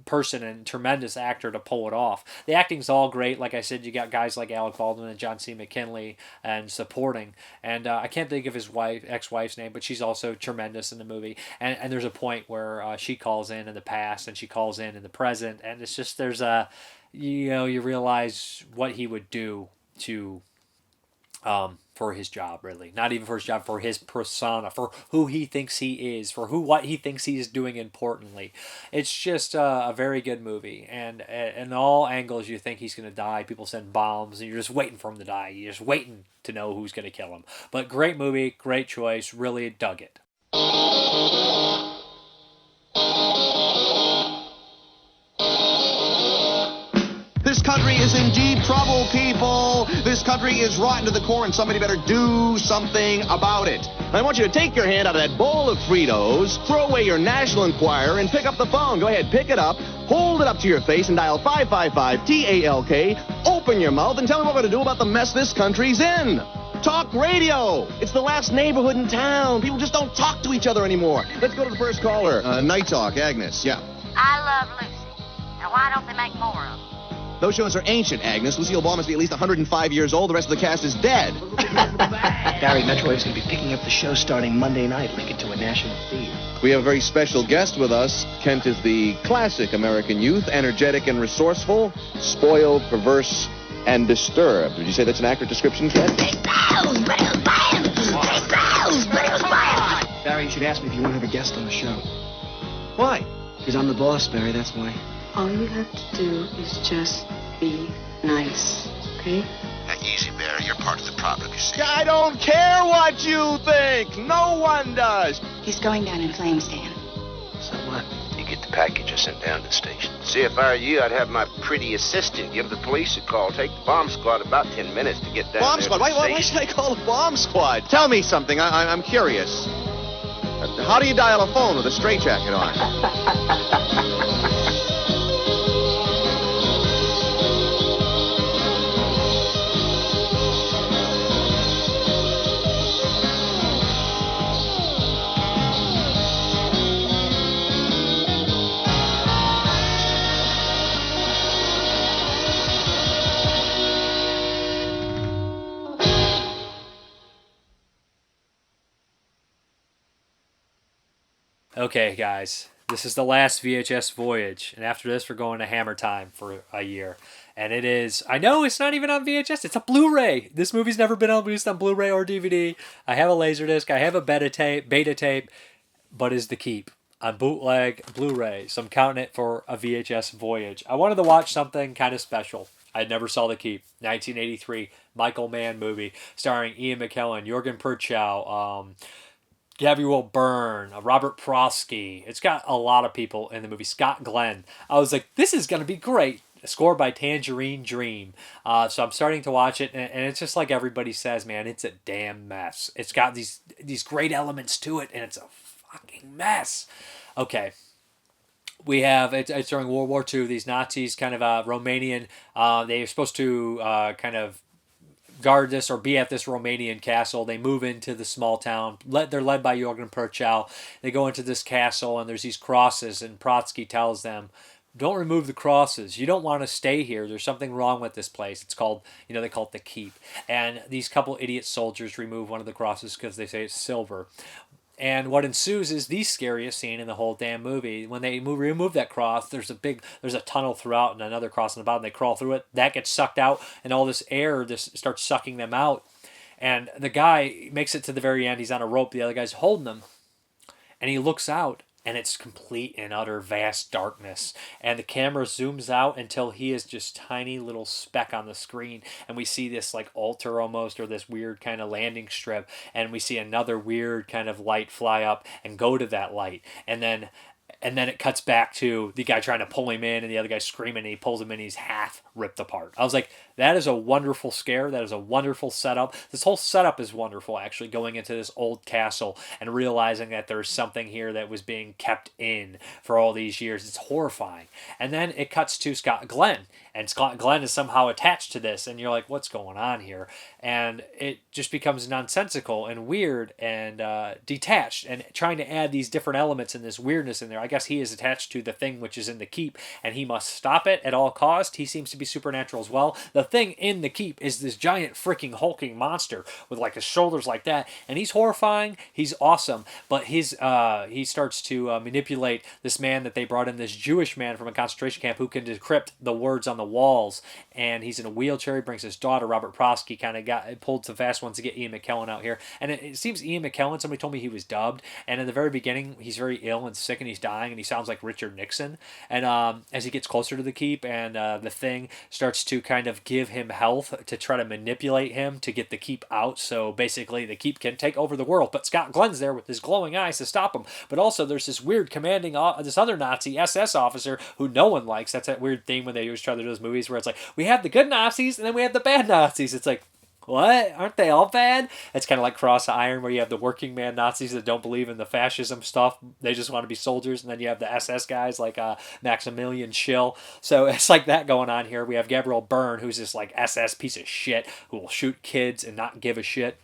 person and tremendous actor to pull it off. The acting's all great. Like I said, you got guys like Alec Baldwin and John C. McKinley and supporting. And I can't think of his ex-wife's name, but she's also tremendous in the movie. And there's a point where she calls in the past and she calls in the present. And it's just, there's a, you realize what he would do to for his job, really. Not even for his job, for his persona, for who he thinks he is, for what he thinks he is doing importantly. It's just a very good movie. And in all angles, you think he's going to die. People send bombs, and you're just waiting for him to die. You're just waiting to know who's going to kill him. But great movie, great choice. Really dug it. This country is in deep trouble, people. This country is rotten to the core, and somebody better do something about it. I want you to take your hand out of that bowl of Fritos, throw away your National Enquirer, and pick up the phone. Go ahead, pick it up, hold it up to your face, and dial 555-TALK. Open your mouth and tell me what we're going to do about the mess this country's in. Talk radio. It's the last neighborhood in town. People just don't talk to each other anymore. Let's go to the first caller. Night Talk, Agnes. Yeah. I Love Lucy. Now, why don't they make more of them? Those shows are ancient, Agnes. Lucille Ball must be at least 105 years old. The rest of the cast is dead. Barry Metrowave's going to be picking up the show starting Monday night. Link it to a national feed. We have a very special guest with us. Kent is the classic American youth, energetic and resourceful, spoiled, perverse, and disturbed. Would you say that's an accurate description, Kent? Barry, you should ask me if you want to have a guest on the show. Why? Because I'm the boss, Barry, that's why. All you have to do is just be nice, okay? Now, easy, Barry. You're part of the problem, you see. I don't care what you think. No one does. He's going down in flames, Dan. So what? You get the package and sent down to the station. See, if I were you, I'd have my pretty assistant give the police a call. Take the bomb squad about 10 minutes to get down Bomb there. squad? Why should I call a bomb squad? Tell me something. I'm curious. How do you dial a phone with a straitjacket on? Okay, guys, this is the last VHS Voyage, and after this, we're going to Hammer Time for a year. And it is, I know it's not even on VHS, it's a Blu-ray. This movie's never been released on Blu-ray or DVD. I have a Laserdisc, I have a beta tape, but is the keep on bootleg Blu-ray. So I'm counting it for a VHS Voyage. I wanted to watch something kind of special. I never saw The Keep. 1983, Michael Mann movie, starring Ian McKellen, Jürgen Prochnow, Gabriel Byrne, Robert Prosky. It's got a lot of people in the movie. Scott Glenn. I was like, this is going to be great. Scored by Tangerine Dream. So I'm starting to watch it, and it's just like everybody says, man, it's a damn mess. It's got these great elements to it, and it's a fucking mess. Okay. We have, it's during World War II, these Nazis, kind of Romanian, they're supposed to kind of guard this or be at this Romanian castle. They move into the small town. They're led by Jürgen Prochnow. They go into this castle, and there's these crosses, and Protsky tells them, don't remove the crosses. You don't want to stay here. There's something wrong with this place. It's called, they call it the Keep. And these couple idiot soldiers remove one of the crosses because they say it's silver. And what ensues is the scariest scene in the whole damn movie. When they remove that cross, there's a tunnel throughout and another cross on the bottom. They crawl through it. That gets sucked out, and all this air just starts sucking them out. And the guy makes it to the very end. He's on a rope. The other guy's holding him. And he looks out, and it's complete and utter vast darkness. And the camera zooms out until he is just tiny little speck on the screen. And we see this like altar almost, or this weird kind of landing strip. And we see another weird kind of light fly up and go to that light. And then it cuts back to the guy trying to pull him in, and the other guy screaming, and he pulls him in, he's half ripped apart. I was like, that is a wonderful scare. That is a wonderful setup. This whole setup is wonderful, actually, going into this old castle and realizing that there's something here that was being kept in for all these years. It's horrifying. And then it cuts to Scott Glenn, and Scott Glenn is somehow attached to this, and you're like, what's going on here? And it just becomes nonsensical and weird and detached, and trying to add these different elements and this weirdness in there. I guess he is attached to the thing which is in the keep, and he must stop it at all cost. He seems to be supernatural as well. The thing in the keep is this giant freaking hulking monster with like his shoulders like that, and he's horrifying. He's awesome, but he starts to manipulate this man that they brought in, this Jewish man from a concentration camp who can decrypt the words on the walls, and he's in a wheelchair. He brings his daughter. Robert Prosky kind of got pulled some fast ones to get Ian McKellen out here, and it seems Ian McKellen, somebody told me he was dubbed, and in the very beginning he's very ill and sick and he's dying, and he sounds like Richard Nixon. And as he gets closer to the keep, and the thing starts to kind of give him health to try to manipulate him to get the keep out, so basically the keep can take over the world. But Scott Glenn's there with his glowing eyes to stop him. But also there's this weird commanding this other Nazi SS officer who no one likes. That's that weird theme when they always try to do those movies where it's like, we have the good Nazis and then we have the bad Nazis. It's like, what? Aren't they all bad? It's kind of like Cross Iron, where you have the working man Nazis that don't believe in the fascism stuff. They just want to be soldiers. And then you have the SS guys like Maximilian Schill. So it's like that going on here. We have Gabriel Byrne, who's this like SS piece of shit who will shoot kids and not give a shit.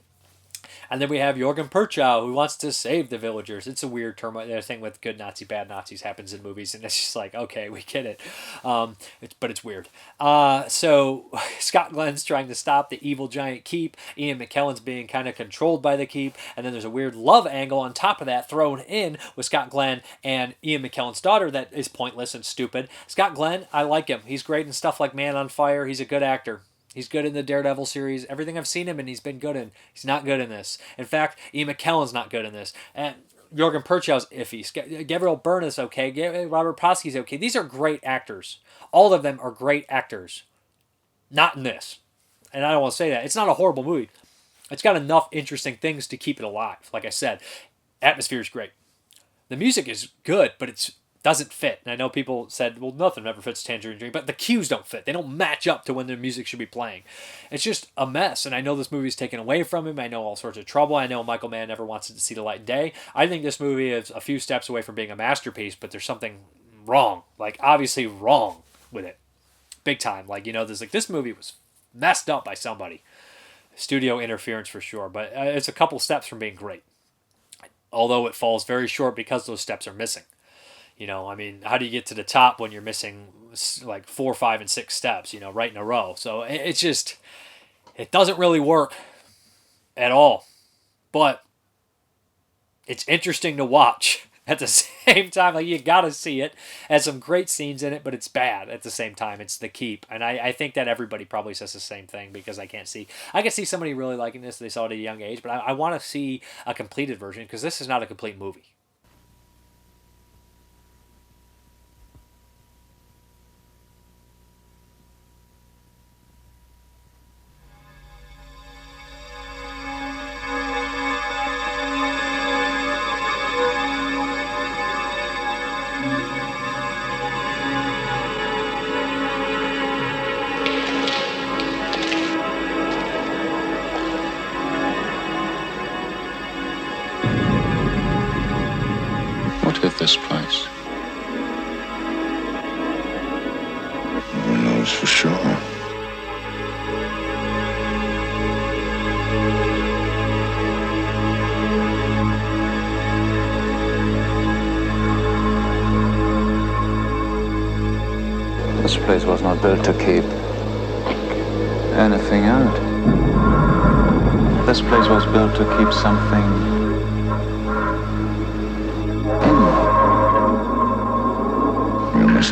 And then we have Jorgen Perchow, who wants to save the villagers. It's a weird term. The thing with good Nazi, bad Nazis happens in movies, and it's just like, okay, we get it. But it's weird. So Scott Glenn's trying to stop the evil giant keep. Ian McKellen's being kind of controlled by the keep. And then there's a weird love angle on top of that thrown in with Scott Glenn and Ian McKellen's daughter that is pointless and stupid. Scott Glenn, I like him. He's great in stuff like Man on Fire. He's a good actor. He's good in the Daredevil series. Everything I've seen him in, he's been good in. He's not good in this. In fact, Ian McKellen's not good in this. And Jorgen Perchow's iffy. Gabriel Byrne is okay. Robert Prosky's okay. These are great actors. All of them are great actors. Not in this. And I don't want to say that. It's not a horrible movie. It's got enough interesting things to keep it alive. Like I said, atmosphere is great. The music is good, but it doesn't fit. And I know people said, well, nothing ever fits Tangerine Dream, but the cues don't fit. They don't match up to when their music should be playing. It's just a mess, and I know this movie's taken away from him. I know all sorts of trouble. I know Michael Mann never wants it to see the light of day. I think this movie is a few steps away from being a masterpiece, but there's something wrong, like obviously wrong with it. Big time. Like, there's like, this movie was messed up by somebody. Studio interference for sure, but it's a couple steps from being great. Although it falls very short because those steps are missing. How do you get to the top when you're missing like 4, 5, and 6 steps, right in a row? So it's just, it doesn't really work at all. But it's interesting to watch at the same time. Like, you gotta see it. It has some great scenes in it, but it's bad at the same time. It's the keep. And I think that everybody probably says the same thing, because I can see somebody really liking this. They saw it at a young age, but I want to see a completed version, because this is not a complete movie. This place? No one knows for sure. This place was not built to keep anything out. This place was built to keep something.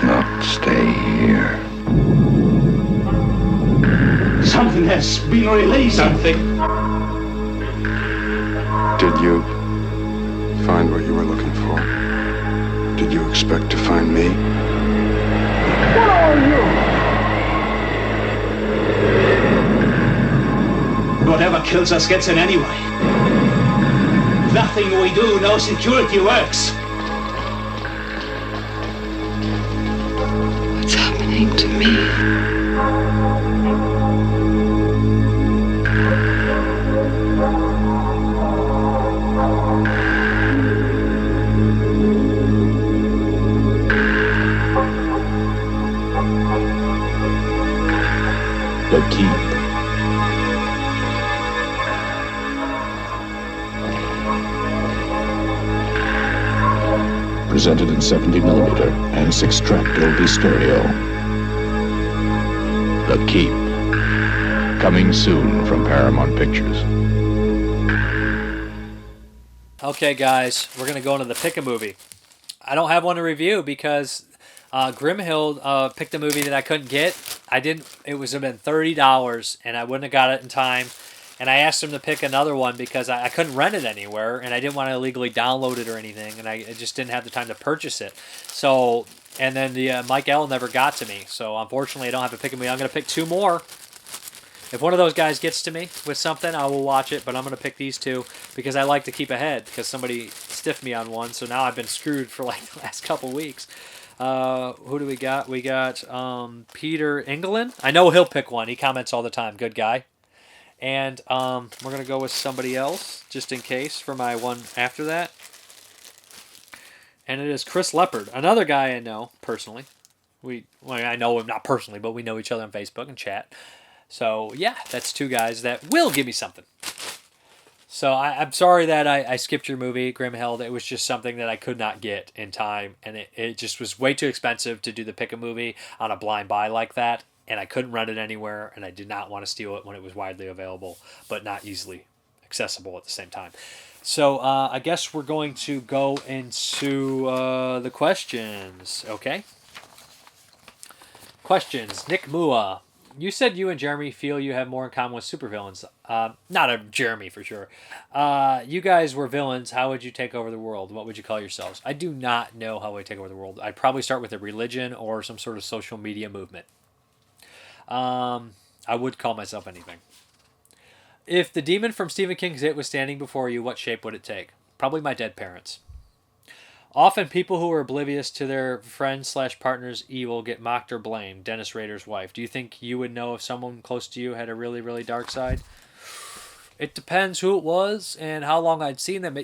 Not stay here. Something has been released. Something. Did you find what you were looking for? Did you expect to find me? What are you? Whatever kills us gets in anyway. Nothing we do, no security works. To me. presented in 70mm and 6-track Dolby Stereo. The Keep, coming soon from Paramount Pictures. Okay, guys, we're going to go into the pick a movie. I don't have one to review because Grimhild picked a movie that I couldn't get. It was have been $30, and I wouldn't have got it in time. And I asked him to pick another one because I couldn't rent it anywhere, and I didn't want to illegally download it or anything, and I just didn't have the time to purchase it. So, and then the Mike L never got to me. So, unfortunately, I don't have a pick a movie. I'm going to pick two more. If one of those guys gets to me with something, I will watch it, but I'm going to pick these two because I like to keep ahead because somebody stiffed me on one, so now I've been screwed for like the last couple weeks. Who do we got? We got Peter Engelin. I know he'll pick one. He comments all the time. Good guy. And we're going to go with somebody else, just in case, for my one after that. And it is Chris Leopard, another guy I know personally. I know him not personally, but we know each other on Facebook and chat. So, yeah, that's two guys that will give me something. So, I'm sorry that I skipped your movie, Grimhild. It was just something that I could not get in time. And it just was way too expensive to do the pick a movie on a blind buy like that. And I couldn't rent it anywhere. And I did not want to steal it when it was widely available, but not easily accessible at the same time. So, I guess we're going to go into the questions. Okay? Questions. Nick Mua. You said you and Jeremy feel you have more in common with supervillains. Not a Jeremy, for sure. You guys were villains. How would you take over the world? What would you call yourselves? I do not know how I would take over the world. I'd probably start with a religion or some sort of social media movement. I would call myself anything. If the demon from Stephen King's It was standing before you, what shape would it take? Probably my dead parents. Often people who are oblivious to their friend/partner's evil get mocked or blamed. Dennis Rader's wife. Do you think you would know if someone close to you had a really, really dark side? It depends who it was and how long I'd seen them.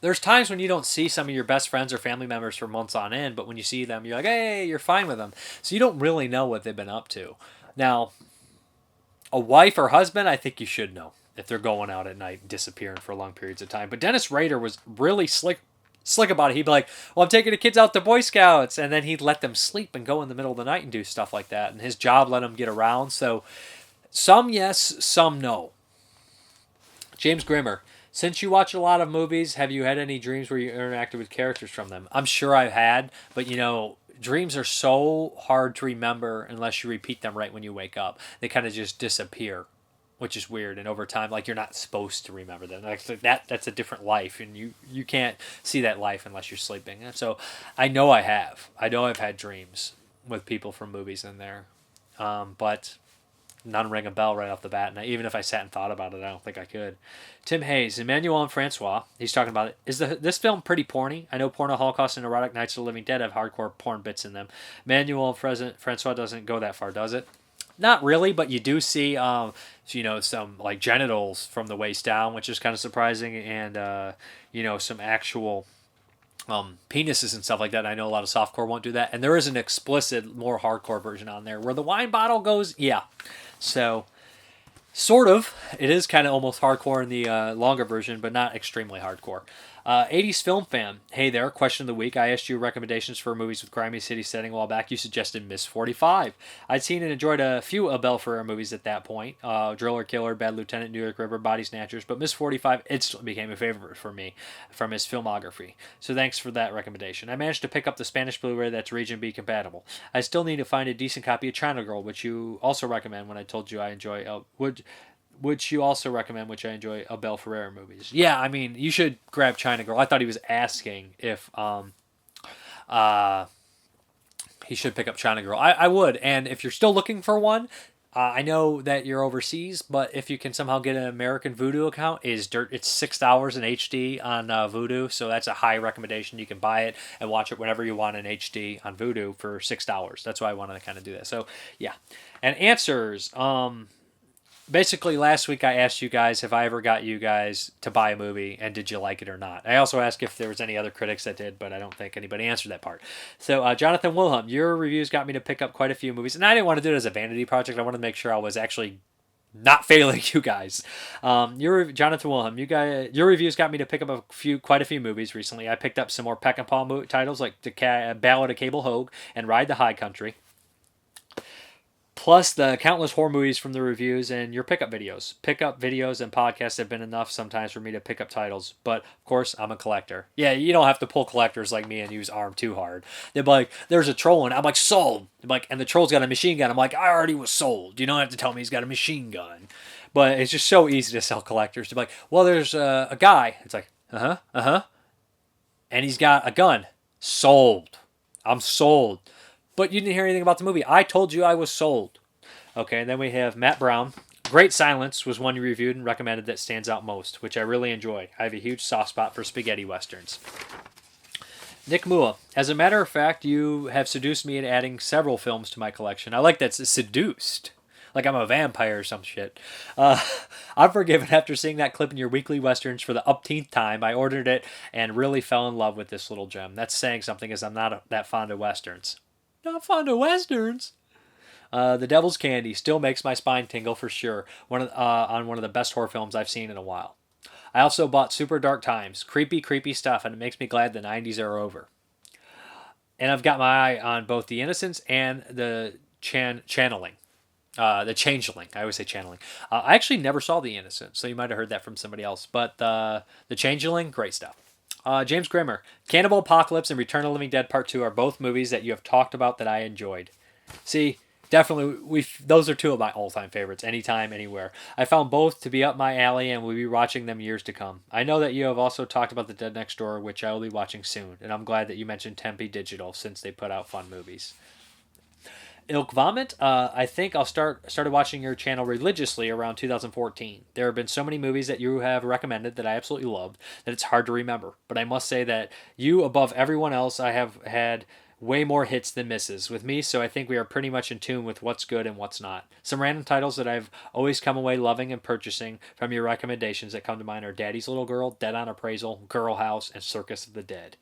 There's times when you don't see some of your best friends or family members for months on end, but when you see them, you're like, hey, you're fine with them. So you don't really know what they've been up to. Now, a wife or husband, I think you should know if they're going out at night and disappearing for long periods of time. But Dennis Rader was really slick about it. He'd be like, well, I'm taking the kids out to Boy Scouts. And then he'd let them sleep and go in the middle of the night and do stuff like that. And his job let him get around. So some yes, some no. James Grimmer. Since you watch a lot of movies, have you had any dreams where you interacted with characters from them? I'm sure I've had, but dreams are so hard to remember unless you repeat them right when you wake up. They kind of just disappear, which is weird. And over time, you're not supposed to remember them. That's a different life, and you can't see that life unless you're sleeping. And so I know I have. I know I've had dreams with people from movies in there, but none ring a bell right off the bat. And even if I sat and thought about it, I don't think I could. Tim Hayes, Emmanuel and Francois, he's talking about it. Is this film pretty porny? I know Porno, Holocaust, and Erotic Nights of the Living Dead have hardcore porn bits in them. Emmanuel and Francois doesn't go that far, does it? Not really, but you do see, some genitals from the waist down, which is kind of surprising, and some actual penises and stuff like that. I know a lot of softcore won't do that, and there is an explicit, more hardcore version on there where the wine bottle goes. Yeah, so sort of. It is kind of almost hardcore in the longer version, but not extremely hardcore. 80s film fan. Hey there, question of the week. I asked you recommendations for movies with grimy city setting a while back. You suggested Miss 45. I'd seen and enjoyed a few Abel Ferrara movies at that point. Driller Killer, Bad Lieutenant, New York River, Body Snatchers. But Miss 45 instantly became a favorite for me from his filmography. So thanks for that recommendation. I managed to pick up the Spanish Blu-ray that's Region B compatible. I still need to find a decent copy of China Girl, which you also recommend when I told you I enjoy... Which you also recommend, which I enjoy, Abel Ferrara movies. Yeah, you should grab China Girl. I thought he was asking if he should pick up China Girl. I would, and if you're still looking for one, I know that you're overseas, but if you can somehow get an American Vudu account, it's $6 in HD on Vudu, so that's a high recommendation. You can buy it and watch it whenever you want in HD on Vudu for $6. That's why I want to kind of do that. So, yeah. And answers, basically, last week I asked you guys if I ever got you guys to buy a movie, and did you like it or not. I also asked if there was any other critics that did, but I don't think anybody answered that part. So, Jonathan Wilhelm, your reviews got me to pick up quite a few movies, and I didn't want to do it as a vanity project. I wanted to make sure I was actually not failing you guys. Jonathan Wilhelm, your reviews got me to pick up quite a few movies recently. I picked up some more Peck and Paw titles like The Ballad of Cable Hogue and Ride the High Country. Plus the countless horror movies from the reviews and your pickup videos. Pickup videos and podcasts have been enough sometimes for me to pick up titles, but of course I'm a collector. Yeah, you don't have to pull collectors like me and use ARM too hard. They're like, there's a troll and I'm like, sold. They're like, and the troll's got a machine gun. I'm like, I already was sold. You don't have to tell me he's got a machine gun. But it's just so easy to sell collectors. To be like, well, there's a guy. It's like, and he's got a gun. Sold. I'm sold. But you didn't hear anything about the movie. I told you I was sold. Okay, and then we have Matt Brown. Great Silence was one you reviewed and recommended that stands out most, which I really enjoy. I have a huge soft spot for spaghetti westerns. Nick Mua. As a matter of fact, you have seduced me in adding several films to my collection. I like that seduced. Like I'm a vampire or some shit. I'm forgiven after seeing that clip in your weekly westerns for the upteenth time. I ordered it and really fell in love with this little gem. That's saying something, as I'm not that fond of westerns. Not fond of westerns. The Devil's Candy still makes my spine tingle for sure. On one of the best horror films I've seen in a while. I also bought Super Dark Times. Creepy, creepy stuff, and it makes me glad the 90s are over. And I've got my eye on both The Innocents and the Channeling. The Changeling. I always say Channeling. I actually never saw The Innocents, so you might have heard that from somebody else. But the Changeling, great stuff. James Grimmer. Cannibal Apocalypse and Return of the Living Dead Part 2 are both movies that you have talked about that I enjoyed. See, definitely, those are two of my all-time favorites, anytime, anywhere. I found both to be up my alley and will be watching them years to come. I know that you have also talked about The Dead Next Door, which I will be watching soon, and I'm glad that you mentioned Tempe Digital, since they put out fun movies. Ilk Vomit, I think I'll started watching your channel religiously around 2014. There have been so many movies that you have recommended that I absolutely loved that it's hard to remember. But I must say that you, above everyone else, I have had way more hits than misses with me, so I think we are pretty much in tune with what's good and what's not. Some random titles that I've always come away loving and purchasing from your recommendations that come to mind are Daddy's Little Girl, Dead on Appraisal, Girl House, and Circus of the Dead.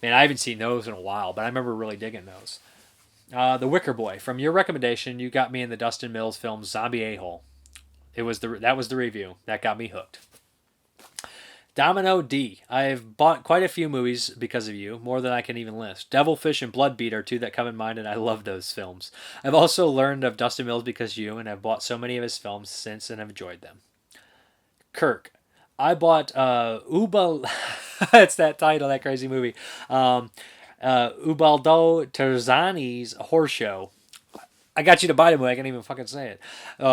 Man, I haven't seen those in a while, but I remember really digging those. The Wicker Boy. From your recommendation, you got me in the Dustin Mills film Zombie A-Hole. That was the review. That got me hooked. Domino D. I've bought quite a few movies because of you, more than I can even list. Devilfish and Bloodbeat are two that come in mind, and I love those films. I've also learned of Dustin Mills because of you, and I've bought so many of his films since and have enjoyed them. Kirk. I bought Ubal... It's that title, that crazy movie. Ubaldo Terzani's Horror Show. I got you to buy it, but I can't even fucking say it.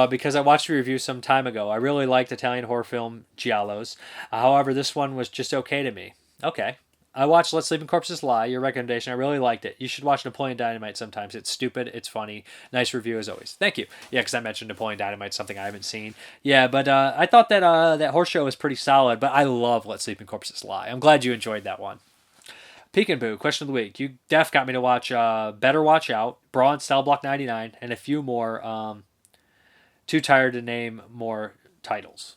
Because I watched a review some time ago. I really liked Italian horror film Giallos. However, this one was just okay to me. Okay. I watched Let Sleeping Corpses Lie, your recommendation. I really liked it. You should watch Napoleon Dynamite sometimes. It's stupid. It's funny. Nice review as always. Thank you. Yeah, because I mentioned Napoleon Dynamite, something I haven't seen. Yeah, but I thought that that horror show was pretty solid, but I love Let Sleeping Corpses Lie. I'm glad you enjoyed that one. Peekaboo, question of the week. You got me to watch Better Watch Out, Brawl and Cell Block 99, and a few more. Too tired to name more titles.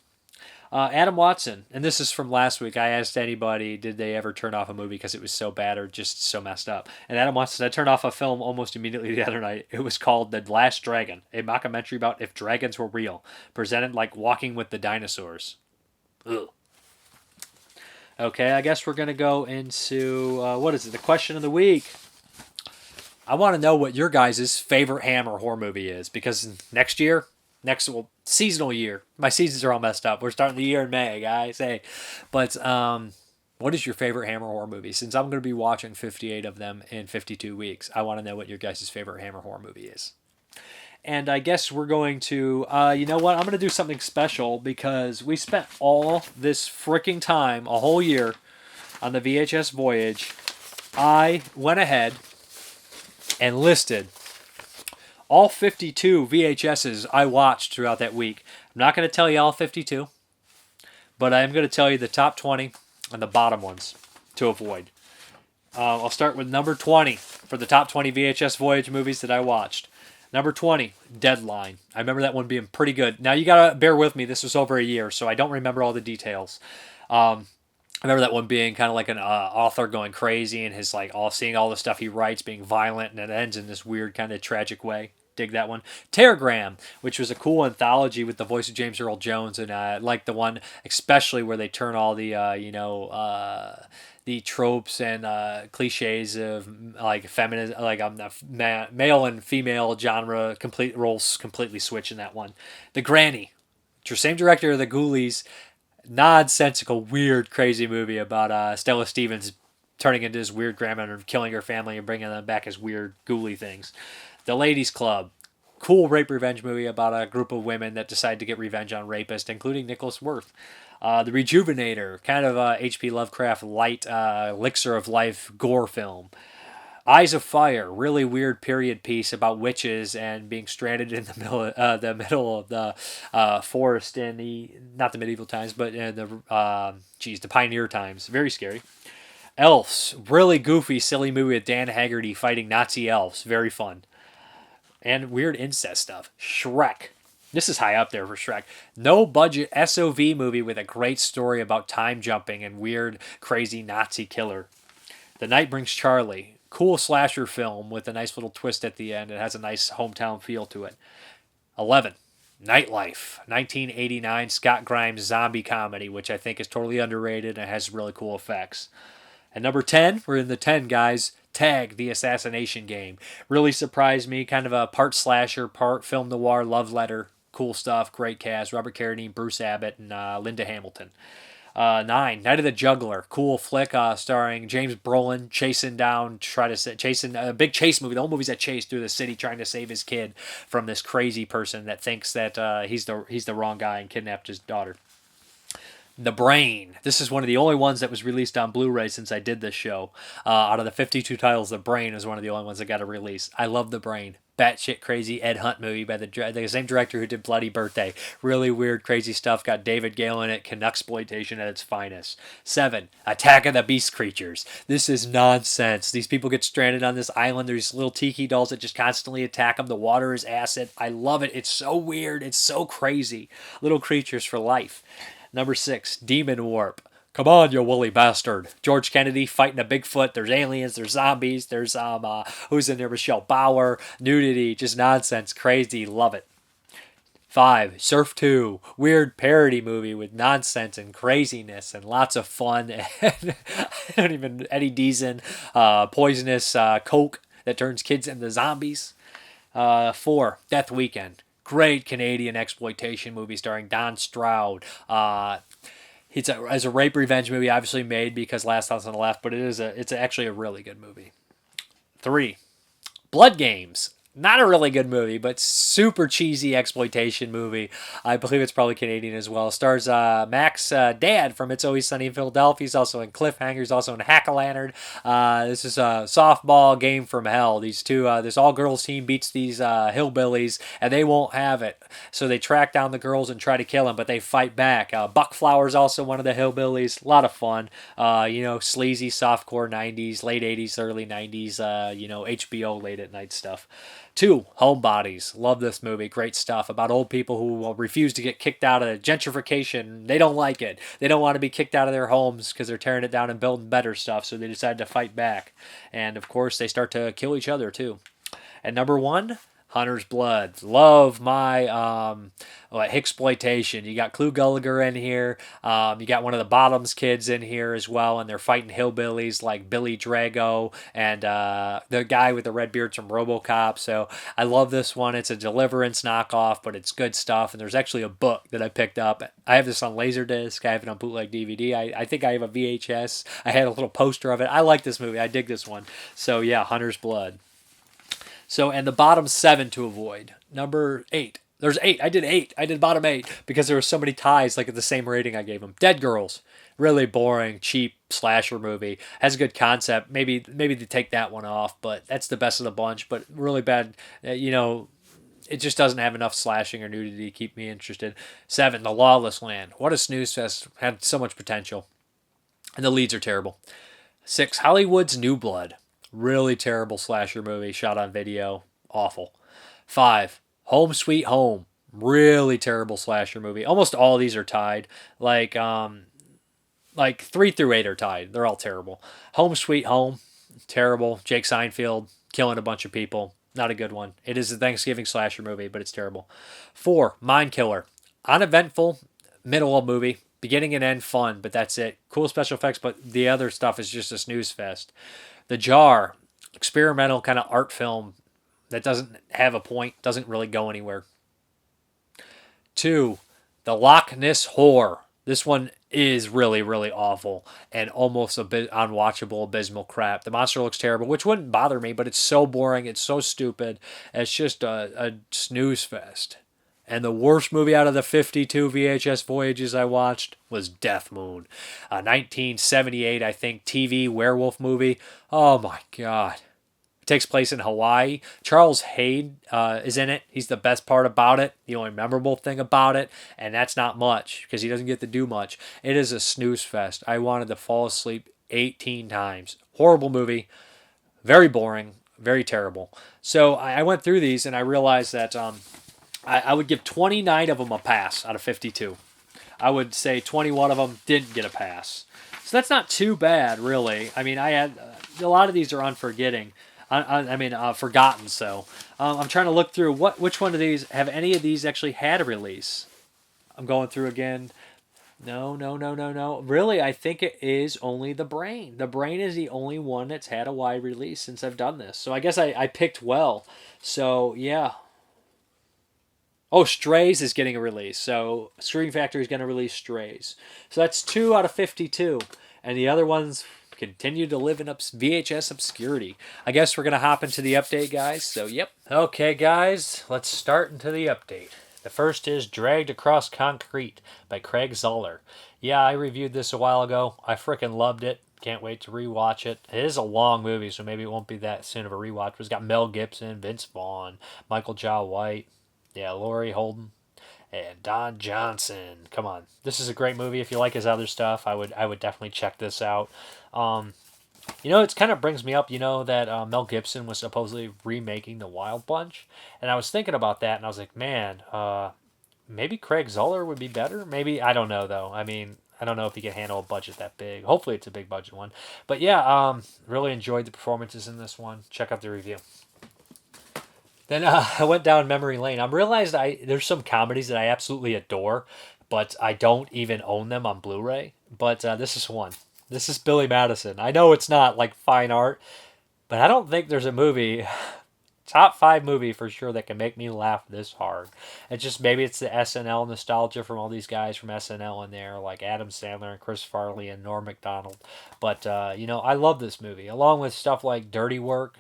Adam Watson, and this is from last week. I asked anybody, did they ever turn off a movie because it was so bad or just so messed up? And Adam Watson, I turned off a film almost immediately the other night. It was called The Last Dragon, a mockumentary about if dragons were real, presented like Walking with the Dinosaurs. Ugh. Okay, I guess we're going to go into, the question of the week. I want to know what your guys' favorite Hammer horror movie is, because seasonal year, my seasons are all messed up. We're starting the year in May, guys. Hey, but what is your favorite Hammer horror movie? Since I'm going to be watching 58 of them in 52 weeks, I want to know what your guys' favorite Hammer horror movie is. And I guess we're going to, you know what? I'm going to do something special because we spent all this freaking time, a whole year, on the VHS Voyage. I went ahead and listed all 52 VHSs I watched throughout that week. I'm not going to tell you all 52, but I am going to tell you the top 20 and the bottom ones to avoid. I'll start with number 20 for the top 20 VHS Voyage movies that I watched. Number 20, Deadline. I remember that one being pretty good. Now, you got to bear with me. This was over a year, so I don't remember all the details. I remember that one being kind of like an author going crazy and his seeing all the stuff he writes being violent, and it ends in this weird kind of tragic way. dig that one. Telegram, which was a cool anthology with the voice of James Earl Jones, and I like the one especially where they turn all the the tropes and cliches of like feminine, like male and female genre roles completely switch in that one. The Granny, same director of the Ghoulies, nonsensical, weird, crazy movie about Stella Stevens turning into this weird grandmother and killing her family and bringing them back as weird, ghouly things. The Ladies Club, cool rape revenge movie about a group of women that decide to get revenge on rapists, including Nicholas Worth. The Rejuvenator, kind of a H.P. Lovecraft light elixir of life gore film. Eyes of Fire, really weird period piece about witches and being stranded in the middle of the forest in not the medieval times, but in the pioneer times. Very scary. Elves, really goofy, silly movie with Dan Haggerty fighting Nazi elves. Very fun. And weird incest stuff. Shrek. This is high up there for Shrek. No budget SOV movie with a great story about time jumping and weird, crazy Nazi killer. The Night Brings Charlie. Cool slasher film with a nice little twist at the end. It has a nice hometown feel to it. 11. Nightlife. 1989 Scott Grimes zombie comedy, which I think is totally underrated and has really cool effects. And number 10, we're in the 10, guys. Tag, The Assassination Game. Really surprised me. Kind of a part slasher, part film noir love letter. Cool stuff. Great cast. Robert Carradine, Bruce Abbott, and Linda Hamilton. 9, Night of the Juggler. Cool flick starring James Brolin chasing a big chase movie. The whole movie's a chase through the city trying to save his kid from this crazy person that thinks that he's the wrong guy and kidnapped his daughter. The Brain. This is one of the only ones that was released on Blu-ray since I did this show. Out of the 52 titles, The Brain is one of the only ones that got a release. I love The Brain. Batshit crazy Ed Hunt movie by the same director who did Bloody Birthday. Really weird, crazy stuff. Got David Gale in it. Canucksploitation at its finest. 7, Attack of the Beast Creatures. This is nonsense. These people get stranded on this island. There's little tiki dolls that just constantly attack them. The water is acid. I love it. It's so weird. It's so crazy. Little creatures for life. Number 6, Demon Warp. Come on, you woolly bastard. George Kennedy fighting a Bigfoot. There's aliens. There's zombies. There's, who's in there? Michelle Bauer. Nudity. Just nonsense. Crazy. Love it. 5, Surf 2. Weird parody movie with nonsense and craziness and lots of fun. And Eddie Deason. Poisonous coke that turns kids into zombies. 4, Death Weekend. Great Canadian exploitation movie starring Don Stroud. It's a rape revenge movie, obviously made because Last House on the Left, but it's actually a really good movie. 3, Blood Games. Not a really good movie, but super cheesy exploitation movie. I believe it's probably Canadian as well. Stars Mac's dad from It's Always Sunny in Philadelphia. He's also in Cliffhanger. He's also in Hack-A-Lantern. This is a softball game from hell. These two, this all-girls team beats these hillbillies, and they won't have it. So they track down the girls and try to kill them, but they fight back. Buck Flower's also one of the hillbillies. A lot of fun. Sleazy, softcore 90s, late 80s, early 90s, HBO late at night stuff. 2, Homebodies. Love this movie. Great stuff about old people who refuse to get kicked out of gentrification. They don't like it. They don't want to be kicked out of their homes because they're tearing it down and building better stuff, so they decide to fight back. And, of course, they start to kill each other, too. And number 1, Hunter's Blood. Love my Hicksploitation. You got Clu Gallagher in here. You got one of the Bottoms kids in here as well, and they're fighting hillbillies like Billy Drago and the guy with the red beard from RoboCop. So I love this one. It's a Deliverance knockoff, but it's good stuff. And there's actually a book that I picked up. I have this on Laserdisc. I have it on bootleg DVD. I think I have a VHS. I had a little poster of it. I like this movie. I dig this one. So yeah, Hunter's Blood. So, and the bottom 7 to avoid. Number 8. There's 8. I did 8. I did bottom 8 because there were so many ties, like at the same rating I gave them. Dead Girls. Really boring, cheap slasher movie. Has a good concept. Maybe they take that one off, but that's the best of the bunch. But really bad, it just doesn't have enough slashing or nudity to keep me interested. 7, The Lawless Land. What a snooze fest. Had so much potential. And the leads are terrible. 6, Hollywood's New Blood. Really terrible slasher movie, shot on video. Awful. 5, Home Sweet Home. Really terrible slasher movie. Almost all of these are tied. Like 3 through 8 are tied. They're all terrible. Home Sweet Home. Terrible. Jake Seinfeld killing a bunch of people. Not a good one. It is a Thanksgiving slasher movie, but it's terrible. 4, Mind Killer. Uneventful, middle of movie. Beginning and end fun, but that's it. Cool special effects, but the other stuff is just a snooze fest. The Jar. Experimental kind of art film that doesn't have a point. Doesn't really go anywhere. 2, The Loch Ness Whore. This one is really, really awful and almost a bit unwatchable, abysmal crap. The monster looks terrible, which wouldn't bother me, but it's so boring. It's so stupid. It's just a snooze fest. And the worst movie out of the 52 VHS Voyages I watched was Death Moon. A 1978, I think, TV werewolf movie. Oh my God. Takes place in Hawaii. Charles Hayde is in it. He's the best part about it, the only memorable thing about it, and that's not much because he doesn't get to do much. It is a snooze fest. I wanted to fall asleep 18 times. Horrible movie. Very boring. Very terrible. So I went through these and I realized that I would give 29 of them a pass out of 52. I would say 21 of them didn't get a pass. So that's not too bad, really. I mean, I had a lot of these are forgotten. So I'm trying to look through which one of these have any of these actually had a release. I'm going through again. No. Really, I think it is only The Brain. The Brain is the only one that's had a wide release since I've done this. So I guess I picked well. So yeah. Oh, Strays is getting a release. So Scream Factory is going to release Strays. So that's 2 out of 52. And the other ones continue to live in VHS obscurity. I guess we're going to hop into the update, guys. So, yep. Okay, guys, let's start into the update. The first is Dragged Across Concrete by Craig Zoller. Yeah, I reviewed this a while ago. I frickin' loved it. Can't wait to rewatch it. It is a long movie, so maybe it won't be that soon of a rewatch. It's got Mel Gibson, Vince Vaughn, Michael Jai White, Laurie Holden, and Don Johnson. Come on, this is a great movie. If you like his other stuff, I would definitely check this out. It kind of brings me up. That Mel Gibson was supposedly remaking The Wild Bunch, and I was thinking about that, and I was like, man, maybe Craig Zoller would be better. Maybe, I don't know though. I mean, I don't know if he can handle a budget that big. Hopefully, it's a big budget one. But yeah, really enjoyed the performances in this one. Check out the review. Then I went down memory lane. I realized there's some comedies that I absolutely adore, but I don't even own them on Blu-ray. But this is one. This is Billy Madison. I know it's not like fine art, but I don't think there's a movie, top 5 movie for sure, that can make me laugh this hard. It's just maybe it's the SNL nostalgia from all these guys from SNL in there, like Adam Sandler and Chris Farley and Norm Macdonald. But I love this movie, along with stuff like Dirty Work.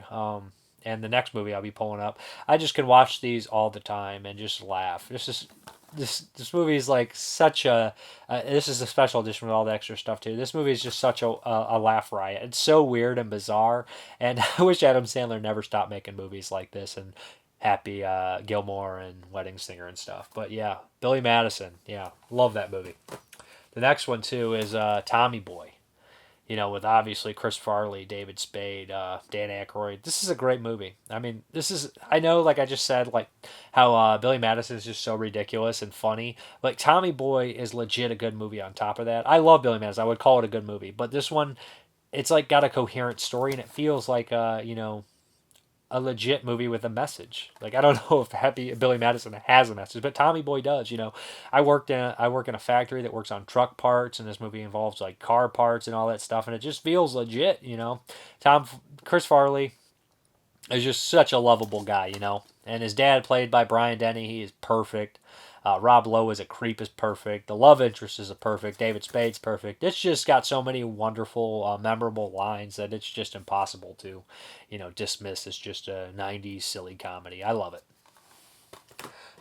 And the next movie I'll be pulling up. I just can watch these all the time and just laugh. This movie is like such a... this is a special edition with all the extra stuff too. This movie is just such a laugh riot. It's so weird and bizarre. And I wish Adam Sandler never stopped making movies like this and Happy Gilmore and Wedding Singer and stuff. But yeah, Billy Madison. Yeah, love that movie. The next one too is Tommy Boy. With obviously Chris Farley, David Spade, Dan Aykroyd. This is a great movie. I mean, I know, like I just said, like how Billy Madison is just so ridiculous and funny. Like, Tommy Boy is legit a good movie on top of that. I love Billy Madison. I would call it a good movie. But this one, it's like got a coherent story, and it feels like, a legit movie with a message. Like, I don't know if Happy Billy Madison has a message, but Tommy Boy does. I work in a factory that works on truck parts, and this movie involves like car parts and all that stuff, and it just feels legit. Chris Farley is just such a lovable guy, and his dad, played by Brian Denny, he is perfect. Rob Lowe as a creep is perfect. The love interest is perfect. David Spade's perfect. It's just got so many wonderful, memorable lines that it's just impossible to, dismiss as just a 90s silly comedy. I love it.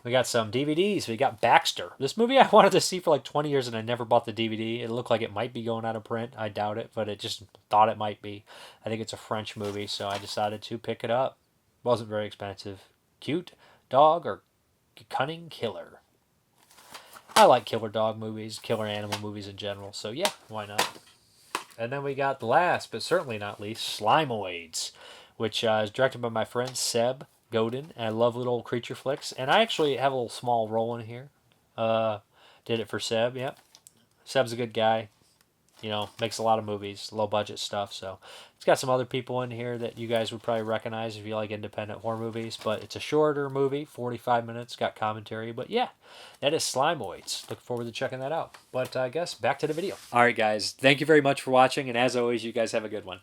We got some DVDs. We got Baxter. This movie I wanted to see for like 20 years and I never bought the DVD. It looked like it might be going out of print. I doubt it, but it just thought it might be. I think it's a French movie, so I decided to pick it up. Wasn't very expensive. Cute dog or cunning killer? I like killer dog movies, killer animal movies in general, so yeah, why not? And then we got the last, but certainly not least, Slimoids, which is directed by my friend Seb Godin, and I love little creature flicks, and I actually have a little small role in here. Did it for Seb, yep. Seb's a good guy. you know, makes a lot of movies, low budget stuff. So it's got some other people in here that you guys would probably recognize if you like independent horror movies. But it's a shorter movie, 45 minutes, got commentary. But yeah, that is Slimoids. Look forward to checking that out. But I guess back to the video. All right, guys, thank you very much for watching. And as always, you guys have a good one.